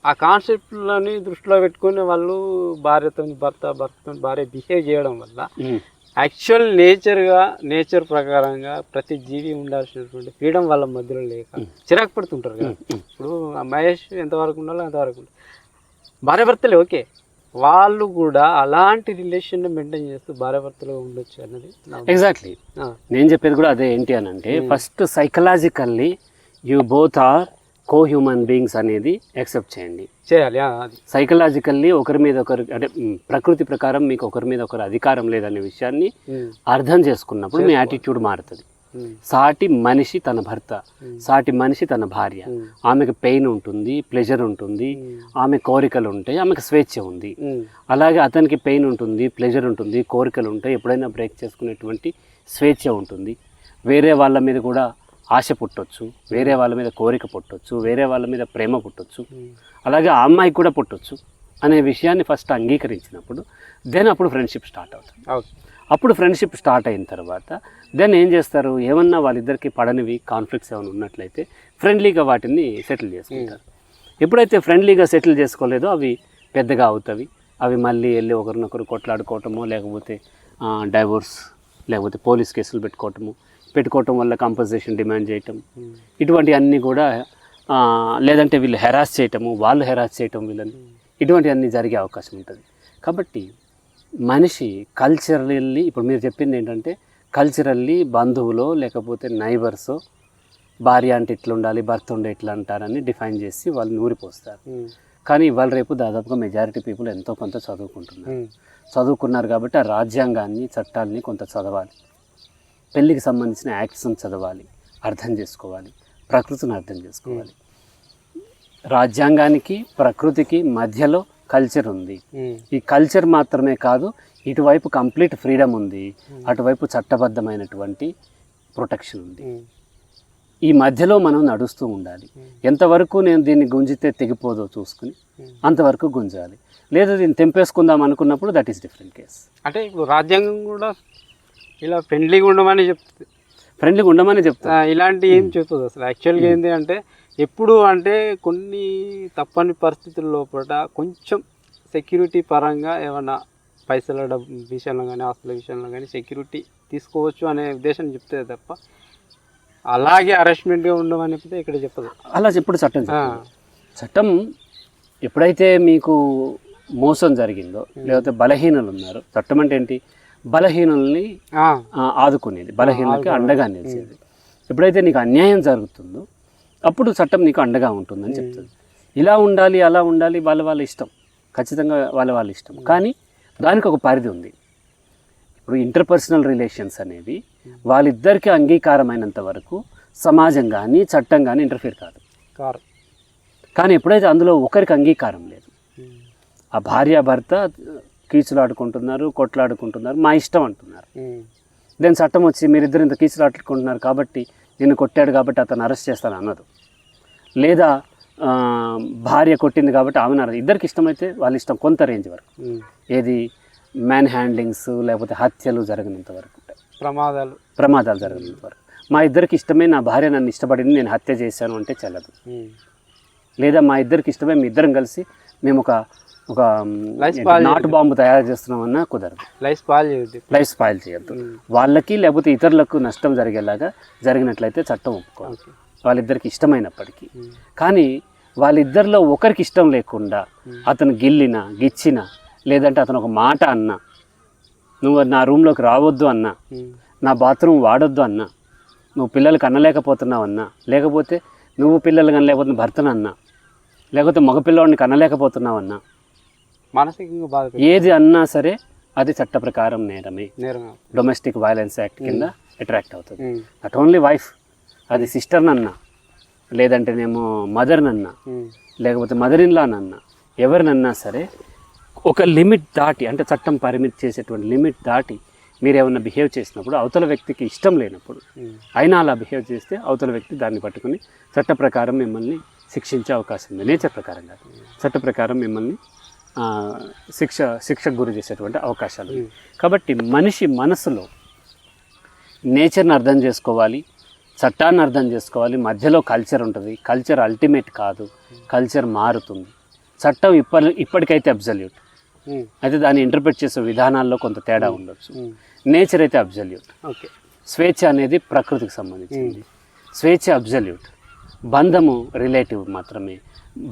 Speaker 1: ఆ కాన్సెప్ట్లని దృష్టిలో పెట్టుకుని వాళ్ళు భార్యతో భర్తతో భార్య బిహేవ్ చేయడం వల్ల యాక్చువల్ నేచర్ ప్రకారంగా ప్రతి జీవి ఉండాల్సినటువంటి ఫ్రీడమ్ వాళ్ళ మధ్యలో లేక చిరాకు పడుతుంటారు కదా. ఇప్పుడు మహేష్ ఎంతవరకు ఉండాలో అంతవరకు ఉండాలి. భార్యాభర్తలే ఓకే, వాళ్ళు కూడా అలాంటి రిలేషన్ మెయింటైన్ చేస్తూ భార్యాభర్తలు ఉండొచ్చు అన్నది.
Speaker 2: ఎగ్జాక్ట్లీ నేను చెప్పేది కూడా అదే. ఏంటి అని అంటే first psychologically you both are co human beings అనేది యాక్సెప్ట్ చేయాలి. సైకలాజికల్లీ ఒకరి మీద ఒకరు అంటే ప్రకృతి ప్రకారం మీకు ఒకరి మీద ఒకరు అధికారం లేదనే విషయాన్ని అర్థం చేసుకున్నప్పుడు మీ యాటిట్యూడ్ మారుతుంది. సాటి మనిషి తన భర్త, సాటి మనిషి తన భార్య, ఆమెకు పెయిన్ ఉంటుంది, ప్లెజర్ ఉంటుంది, ఆమె కోరికలు ఉంటాయి, ఆమెకు స్వేచ్ఛ ఉంది. అలాగే అతనికి పెయిన్ ఉంటుంది, ప్లెజర్ ఉంటుంది, కోరికలు ఉంటాయి, ఎప్పుడైనా బ్రేక్ చేసుకునేటువంటి స్వేచ్ఛ ఉంటుంది. వేరే వాళ్ళ మీద కూడా ఆశ పుట్టొచ్చు, వేరే వాళ్ళ మీద కోరిక పుట్టొచ్చు, వేరే వాళ్ళ మీద ప్రేమ పుట్టొచ్చు, అలాగే ఆ అమ్మాయికి కూడా పుట్టొచ్చు అనే విషయాన్ని ఫస్ట్ అంగీకరించినప్పుడు దెన్ అప్పుడు ఫ్రెండ్షిప్ స్టార్ట్ అవుతుంది. అప్పుడు ఫ్రెండ్షిప్ స్టార్ట్ అయిన తర్వాత దెన్ ఏం చేస్తారు, ఏమన్నా వాళ్ళిద్దరికి పడనివి కాన్ఫ్లిక్ట్స్ ఏమైనా ఉన్నట్లయితే ఫ్రెండ్లీగా వాటిని సెటిల్ చేసుకుంటారు. ఎప్పుడైతే ఫ్రెండ్లీగా సెటిల్ చేసుకోలేదో అవి పెద్దగా అవుతాయి. అవి మళ్ళీ వెళ్ళి ఒకరినొకరు కొట్లాడుకోవటము, లేకపోతే డైవోర్స్, లేకపోతే పోలీస్ కేసులు పెట్టుకోవటం వల్ల కంపన్సేషన్ డిమాండ్ చేయటం, ఇటువంటి అన్నీ కూడా, లేదంటే వీళ్ళు హెరాస్ చేయటము, వాళ్ళు హెరాస్ చేయటం వీళ్ళని, ఇటువంటి అన్నీ జరిగే అవకాశం ఉంటుంది. కాబట్టి మనిషి కల్చరల్లీ, ఇప్పుడు మీరు చెప్పింది ఏంటంటే కల్చరల్లీ బంధువులో లేకపోతే నైబర్సో భార్య అంటే ఇట్లా ఉండాలి, భర్త ఉండే ఇట్లా అంటారని డిఫైన్ చేసి వాళ్ళు నూరిపోస్తారు. కానీ ఇవాళ రేపు దాదాపుగా మెజారిటీ పీపుల్ ఎంతో కొంత చదువుకున్నారు కాబట్టి ఆ రాజ్యాంగాన్ని, చట్టాలని కొంత చదవాలి, పెళ్ళికి సంబంధించిన యాక్ట్స్ని చదవాలి, అర్థం చేసుకోవాలి, ప్రకృతిని అర్థం చేసుకోవాలి. రాజ్యాంగానికి ప్రకృతికి మధ్యలో కల్చర్ ఉంది. ఈ కల్చర్ మాత్రమే కాదు, ఇటువైపు కంప్లీట్ ఫ్రీడమ్ ఉంది, అటువైపు చట్టబద్ధమైనటువంటి ప్రొటెక్షన్ ఉంది. ఈ మధ్యలో మనం నడుస్తూ ఉండాలి. ఎంతవరకు నేను దీన్ని గుంజితే తెగిపోదో చూసుకుని అంతవరకు గుంజాలి. లేదా దీన్ని తెంపేసుకుందాం అనుకున్నప్పుడు దట్ ఈస్ డిఫరెంట్ కేస్.
Speaker 1: అంటే ఇప్పుడు రాజ్యాంగం కూడా ఇలా ఫ్రెండ్లీగా ఉండమని
Speaker 2: చెప్తా,
Speaker 1: ఇలాంటి ఏం చెప్తుంది అసలు. యాక్చువల్గా ఏంటి అంటే ఎప్పుడు అంటే కొన్ని తప్పని పరిస్థితుల లోపల కొంచెం సెక్యూరిటీ పరంగా ఏమన్నా పైసల విషయంలో కానీ, ఆస్తుల విషయంలో కానీ సెక్యూరిటీ తీసుకోవచ్చు అనే ఉద్దేశం చెప్తే తప్ప అలాగే అరెస్ట్మెంట్గా ఉండమని చెప్తే ఇక్కడ చెప్పదు.
Speaker 2: అలా చెప్పుడు చట్టం ఎప్పుడైతే మీకు మోసం జరిగిందో, లేకపోతే బలహీనలు ఉన్నారో, చట్టం అంటే ఏంటి, బలహీనుల్ని ఆదుకునేది, బలహీనులకి అండగా నిలిచేది. ఎప్పుడైతే నీకు అన్యాయం జరుగుతుందో అప్పుడు చట్టం నీకు అండగా ఉంటుందని చెప్తుంది. ఇలా ఉండాలి, అలా ఉండాలి, వాళ్ళ ఇష్టం, ఖచ్చితంగా వాళ్ళ ఇష్టం. కానీ దానికి ఒక పరిధి ఉంది. ఇప్పుడు ఇంటర్పర్సనల్ రిలేషన్స్ అనేవి వాళ్ళిద్దరికీ అంగీకారమైనంత వరకు సమాజం కానీ చట్టం కానీ ఇంటర్ఫియర్ కాదు. కానీ ఎప్పుడైతే అందులో ఒకరికి అంగీకారం లేదు, ఆ భార్యాభర్త కీచులాడుకుంటున్నారు, కొట్లాడుకుంటున్నారు, మా ఇష్టం అంటున్నారు, దాని చట్టం వచ్చి మీరిద్దరు ఇంత కీచులాడుకుంటున్నారు కాబట్టి నిన్ను కొట్టాడు కాబట్టి అతను అరెస్ట్ చేస్తాను అన్నదు. లేదా భార్య కొట్టింది కాబట్టి ఆమెను అరెస్ట్, ఇద్దరికి ఇష్టమైతే వాళ్ళ ఇష్టం కొంత రేంజ్ వరకు, ఏది మ్యాన్ హ్యాండ్లింగ్స్ లేకపోతే హత్యలు జరగనంత వరకు, ప్రమాదాలు జరగనంత వరకు. మా ఇద్దరికి ఇష్టమే, నా భార్య నన్ను ఇష్టపడింది, నేను హత్య చేశాను అంటే చెల్లదు. లేదా మా ఇద్దరికి ఇష్టమే, మీ ఇద్దరం కలిసి మేము ఒక నాటు బాంబు తయారు చేస్తున్నామన్నా కుదరదు, లైఫ్ స్పాయిల్ చేయొద్దు. వాళ్ళకి లేకపోతే ఇతరులకు నష్టం జరిగేలాగా జరిగినట్లయితే చట్టం ఒప్పుకోవాలి, వాళ్ళిద్దరికి ఇష్టమైనప్పటికీ. కానీ వాళ్ళిద్దరిలో ఒకరికి ఇష్టం లేకుండా అతను గిల్లినా గిచ్చినా, లేదంటే అతను ఒక మాట అన్నా, నువ్వు నా రూమ్లోకి రావద్దు అన్నా, నా బాత్రూమ్ వాడొద్దు అన్నా, నువ్వు పిల్లలకి అనలేకపోతున్నావు అన్నా, లేకపోతే నువ్వు పిల్లలు కనలేకపోతున్న భర్తనన్నా, లేకపోతే మగపిల్లవాడిని కనలేకపోతున్నావు అన్నా,
Speaker 1: మానసికంగా బాధ
Speaker 2: ఏది అన్నా సరే అది చట్ట ప్రకారం నేరమే, డొమెస్టిక్ వైలెన్స్ యాక్ట్ కింద అట్రాక్ట్ అవుతుంది. నాట్ ఓన్లీ వైఫ్, అది సిస్టర్నన్నా, లేదంటేనేమో మదర్నన్నా, లేకపోతే మదర్ ఇన్ లానన్నా, ఎవరినన్నా సరే ఒక లిమిట్ దాటి, అంటే చట్టం పరిమితి చేసేటువంటి లిమిట్ దాటి మీరు ఏమన్నా బిహేవ్ చేసినప్పుడు, అవతల వ్యక్తికి ఇష్టం లేనప్పుడు అయినా అలా బిహేవ్ చేస్తే అవతల వ్యక్తి దాన్ని పట్టుకుని చట్ట ప్రకారం మిమ్మల్ని శిక్షించే అవకాశం ఉంది. నేచర్ ప్రకారం కాదు, చట్ట ప్రకారం మిమ్మల్ని శిక్షకు గురి చేసేటువంటి అవకాశాలు. కాబట్టి మనిషి మనసులో నేచర్ని అర్థం చేసుకోవాలి, చట్టాన్ని అర్థం చేసుకోవాలి. మధ్యలో కల్చర్ ఉంటుంది, కల్చర్ అల్టిమేట్ కాదు, కల్చర్ మారుతుంది. చట్టం ఇప్పటికైతే అబ్జల్యూట్, అయితే దాన్ని ఇంటర్ప్రిట్ చేసే విధానాల్లో కొంత తేడా ఉండొచ్చు. నేచర్ అయితే అబ్జల్యూట్. స్వేచ్ఛ అనేది ప్రకృతికి సంబంధించింది, స్వేచ్ఛ అబ్జల్యూట్. బంధము రిలేటివ్ మాత్రమే,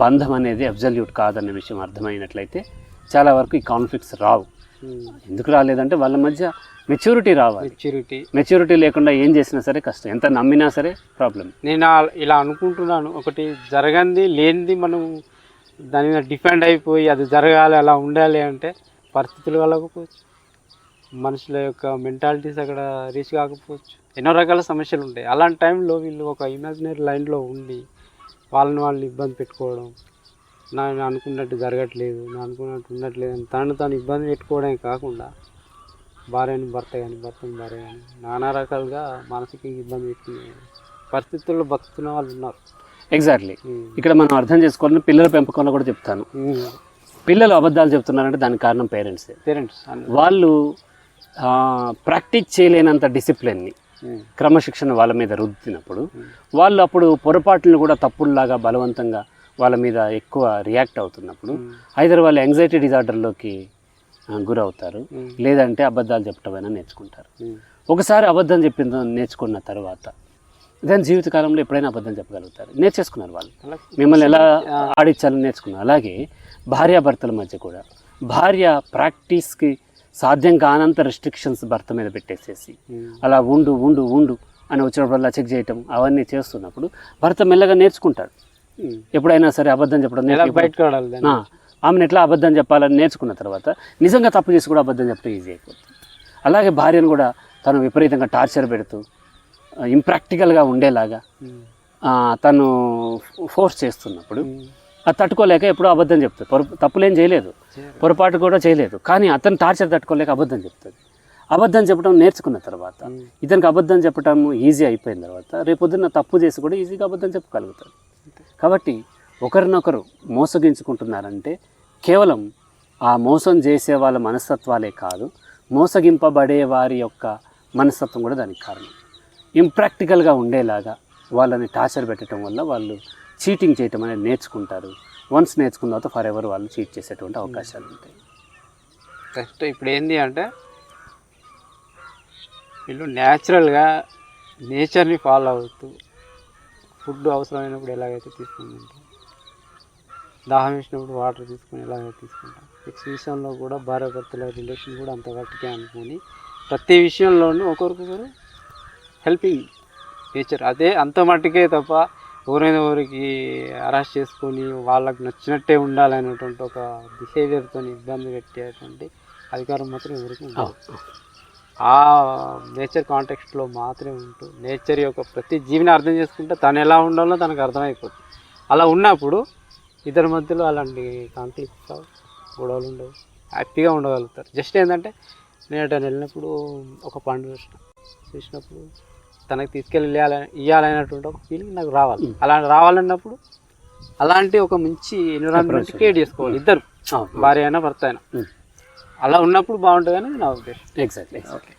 Speaker 2: బంధం అనేది అబ్జల్యూట్ కాదనే విషయం అర్థమైనట్లయితే చాలా వరకు ఈ కాన్ఫ్లిక్ట్స్ రావు. ఎందుకు రాలేదంటే వాళ్ళ మధ్య మెచ్యూరిటీ రావాలి. మెచ్యూరిటీ లేకుండా ఏం చేసినా సరే కష్టం, ఎంత నమ్మినా సరే ప్రాబ్లం.
Speaker 1: నేను ఇలా అనుకుంటున్నాను, ఒకటి జరగంది లేనిది మనం దాని మీద డిపెండ్ అయిపోయి అది జరగాలి అలా ఉండాలి అంటే పరిస్థితులు కలగకపోవచ్చు, మనుషుల యొక్క మెంటాలిటీస్ అక్కడ రీచ్ కాకపోవచ్చు, ఎన్నో రకాల సమస్యలు ఉంటాయి. అలాంటి టైంలో వీళ్ళు ఒక ఇమాజినరీ లైన్లో ఉండి వాళ్ళని ఇబ్బంది పెట్టుకోవడం, నేను అనుకున్నట్టు జరగట్లేదు, నేను అనుకున్నట్టు ఉండట్లేదు అని తాను ఇబ్బంది పెట్టుకోవడమే కాకుండా భార్యని భర్త కానీ, భర్తని భార్య కానీ నానా రకాలుగా మానసికంగా ఇబ్బంది పెట్టుకునే పరిస్థితుల్లో బతుకుతున్న వాళ్ళు ఉన్నారు.
Speaker 2: ఎగ్జాక్ట్లీ. ఇక్కడ మనం అర్థం చేసుకోవాలని పిల్లల పెంపకంలో కూడా చెప్తాను. పిల్లలు అబద్ధాలు చెప్తున్నారంటే దానికి కారణం పేరెంట్స్. వాళ్ళు ప్రాక్టీస్ చేయలేనంత డిసిప్లిన్ని, క్రమశిక్షణ వాళ్ళ మీద రుద్దినప్పుడు వాళ్ళు అప్పుడు పొరపాట్లను కూడా తప్పుల్లాగా బలవంతంగా వాళ్ళ మీద ఎక్కువ రియాక్ట్ అవుతున్నప్పుడు ఐదర్ వాళ్ళు యాంగ్జైటీ డిజార్డర్లోకి గురవుతారు, లేదంటే అబద్ధాలు చెప్పటమైనా నేర్చుకుంటారు. ఒకసారి అబద్ధం నేర్చుకున్న తర్వాత దాని జీవితకాలంలో ఎప్పుడైనా అబద్ధం చెప్పగలుగుతారు. నేర్చేసుకున్నారు వాళ్ళు, మిమ్మల్ని ఎలా ఆడించాలని నేర్చుకున్నారు. అలాగే భార్యాభర్తల మధ్య కూడా భార్య ప్రాక్టీస్కి సాధ్యం కానంత రెస్ట్రిక్షన్స్ భర్త మీద పెట్టేసేసి అలా ఉండు ఉండు ఉండు అని వచ్చినప్పుడల్లా చెక్ చేయటం అవన్నీ చేస్తున్నప్పుడు భర్త మెల్లగా నేర్చుకుంటాడు. ఎప్పుడైనా సరే అబద్ధం చెప్పడం ఆమెను ఎట్లా అబద్ధం చెప్పాలని నేర్చుకున్న తర్వాత నిజంగా తప్పు చేసి కూడా అబద్ధం చెప్పడం ఈజీ అయిపోతుంది. అలాగే భార్యను కూడా తను విపరీతంగా టార్చర్ పెడుతూ ఇంప్రాక్టికల్గా ఉండేలాగా తను ఫోర్స్ చేస్తున్నప్పుడు అది తట్టుకోలేక ఎప్పుడూ అబద్ధం చెప్తుంది. తప్పులేం చేయలేదు, పొరపాటు కూడా చేయలేదు, కానీ అతను టార్చర్ తట్టుకోలేక అబద్ధం చెప్తుంది. అబద్ధం చెప్పడం నేర్చుకున్న తర్వాత ఇతనికి అబద్ధం చెప్పడం ఈజీ అయిపోయిన తర్వాత రేపొద్దున్న తప్పు చేసి కూడా ఈజీగా అబద్ధం చెప్పగలుగుతాడు. కాబట్టి ఒకరినొకరు మోసగించుకుంటున్నారంటే కేవలం ఆ మోసం చేసే వాళ్ళ మనస్తత్వాలే కాదు, మోసగింపబడే వారి యొక్క మనస్తత్వం కూడా దానికి కారణం. ఇంప్రాక్టికల్గా ఉండేలాగా వాళ్ళని టార్చర్ పెట్టడం వల్ల వాళ్ళు చీటింగ్ చేయటం అనేది నేర్చుకుంటారు. వన్స్ నేర్చుకున్న తర్వాత ఫర్ ఎవర్ వాళ్ళు చీట్ చేసేటువంటి అవకాశాలు ఉంటాయి.
Speaker 1: కరెక్ట్. ఇప్పుడు ఏంటి అంటే వీళ్ళు న్యాచురల్గా నేచర్ని ఫాలో అవుతూ ఫుడ్ అవసరమైనప్పుడు ఎలాగైతే తీసుకుంటాం, దాహం వేసినప్పుడు వాటర్ తీసుకొని ఎలాగైతే తీసుకుంటాం, సెక్స్ విషయంలో కూడా భార్యాభర్తల రిలేషన్ కూడా అంత గట్టిగా అనుకుని ప్రతి విషయంలోనూ ఒకరికొకరు హెల్పింగ్ నేచర్ అదే అంత మట్టుకే తప్ప ఎవరైనా ఎవరికి అరెస్ట్ చేసుకొని వాళ్ళకు నచ్చినట్టే ఉండాలనేటువంటి ఒక బిహేవియర్తో ఇబ్బంది పెట్టేటువంటి అధికారం మాత్రం ఎవరికి ఉండదు. ఆ నేచర్ కాంటెక్స్ట్లో మాత్రమే ఉంటూ నేచర్ యొక్క ప్రతి జీవిని అర్థం చేసుకుంటే తను ఎలా ఉండాలో తనకు అర్థమైపోతుంది. అలా ఉన్నప్పుడు ఇద్దరి మధ్యలో అలాంటి కాన్ఫ్లిక్ట్స్ గొడవలు ఉండవు, హ్యాపీగా ఉండగలుగుతారు. జస్ట్ ఏంటంటే నేను అటు వెళ్ళినప్పుడు ఒక పండు చూసినప్పుడు తనకు తీసుకెళ్ళి ఇవ్వాలనేటువంటి ఒక ఫీలింగ్ నాకు రావాలి. అలా రావాలన్నప్పుడు అలాంటి ఒక మంచి ఎన్విరాన్మెంట్ క్రియేట్ చేసుకోవాలి ఇద్దరు, భార్య అయినా భర్త అయినా. అలా ఉన్నప్పుడు బాగుంటుందని నా ఉద్దేశం.
Speaker 2: ఎగ్జాక్ట్లీ.
Speaker 1: ఓకే.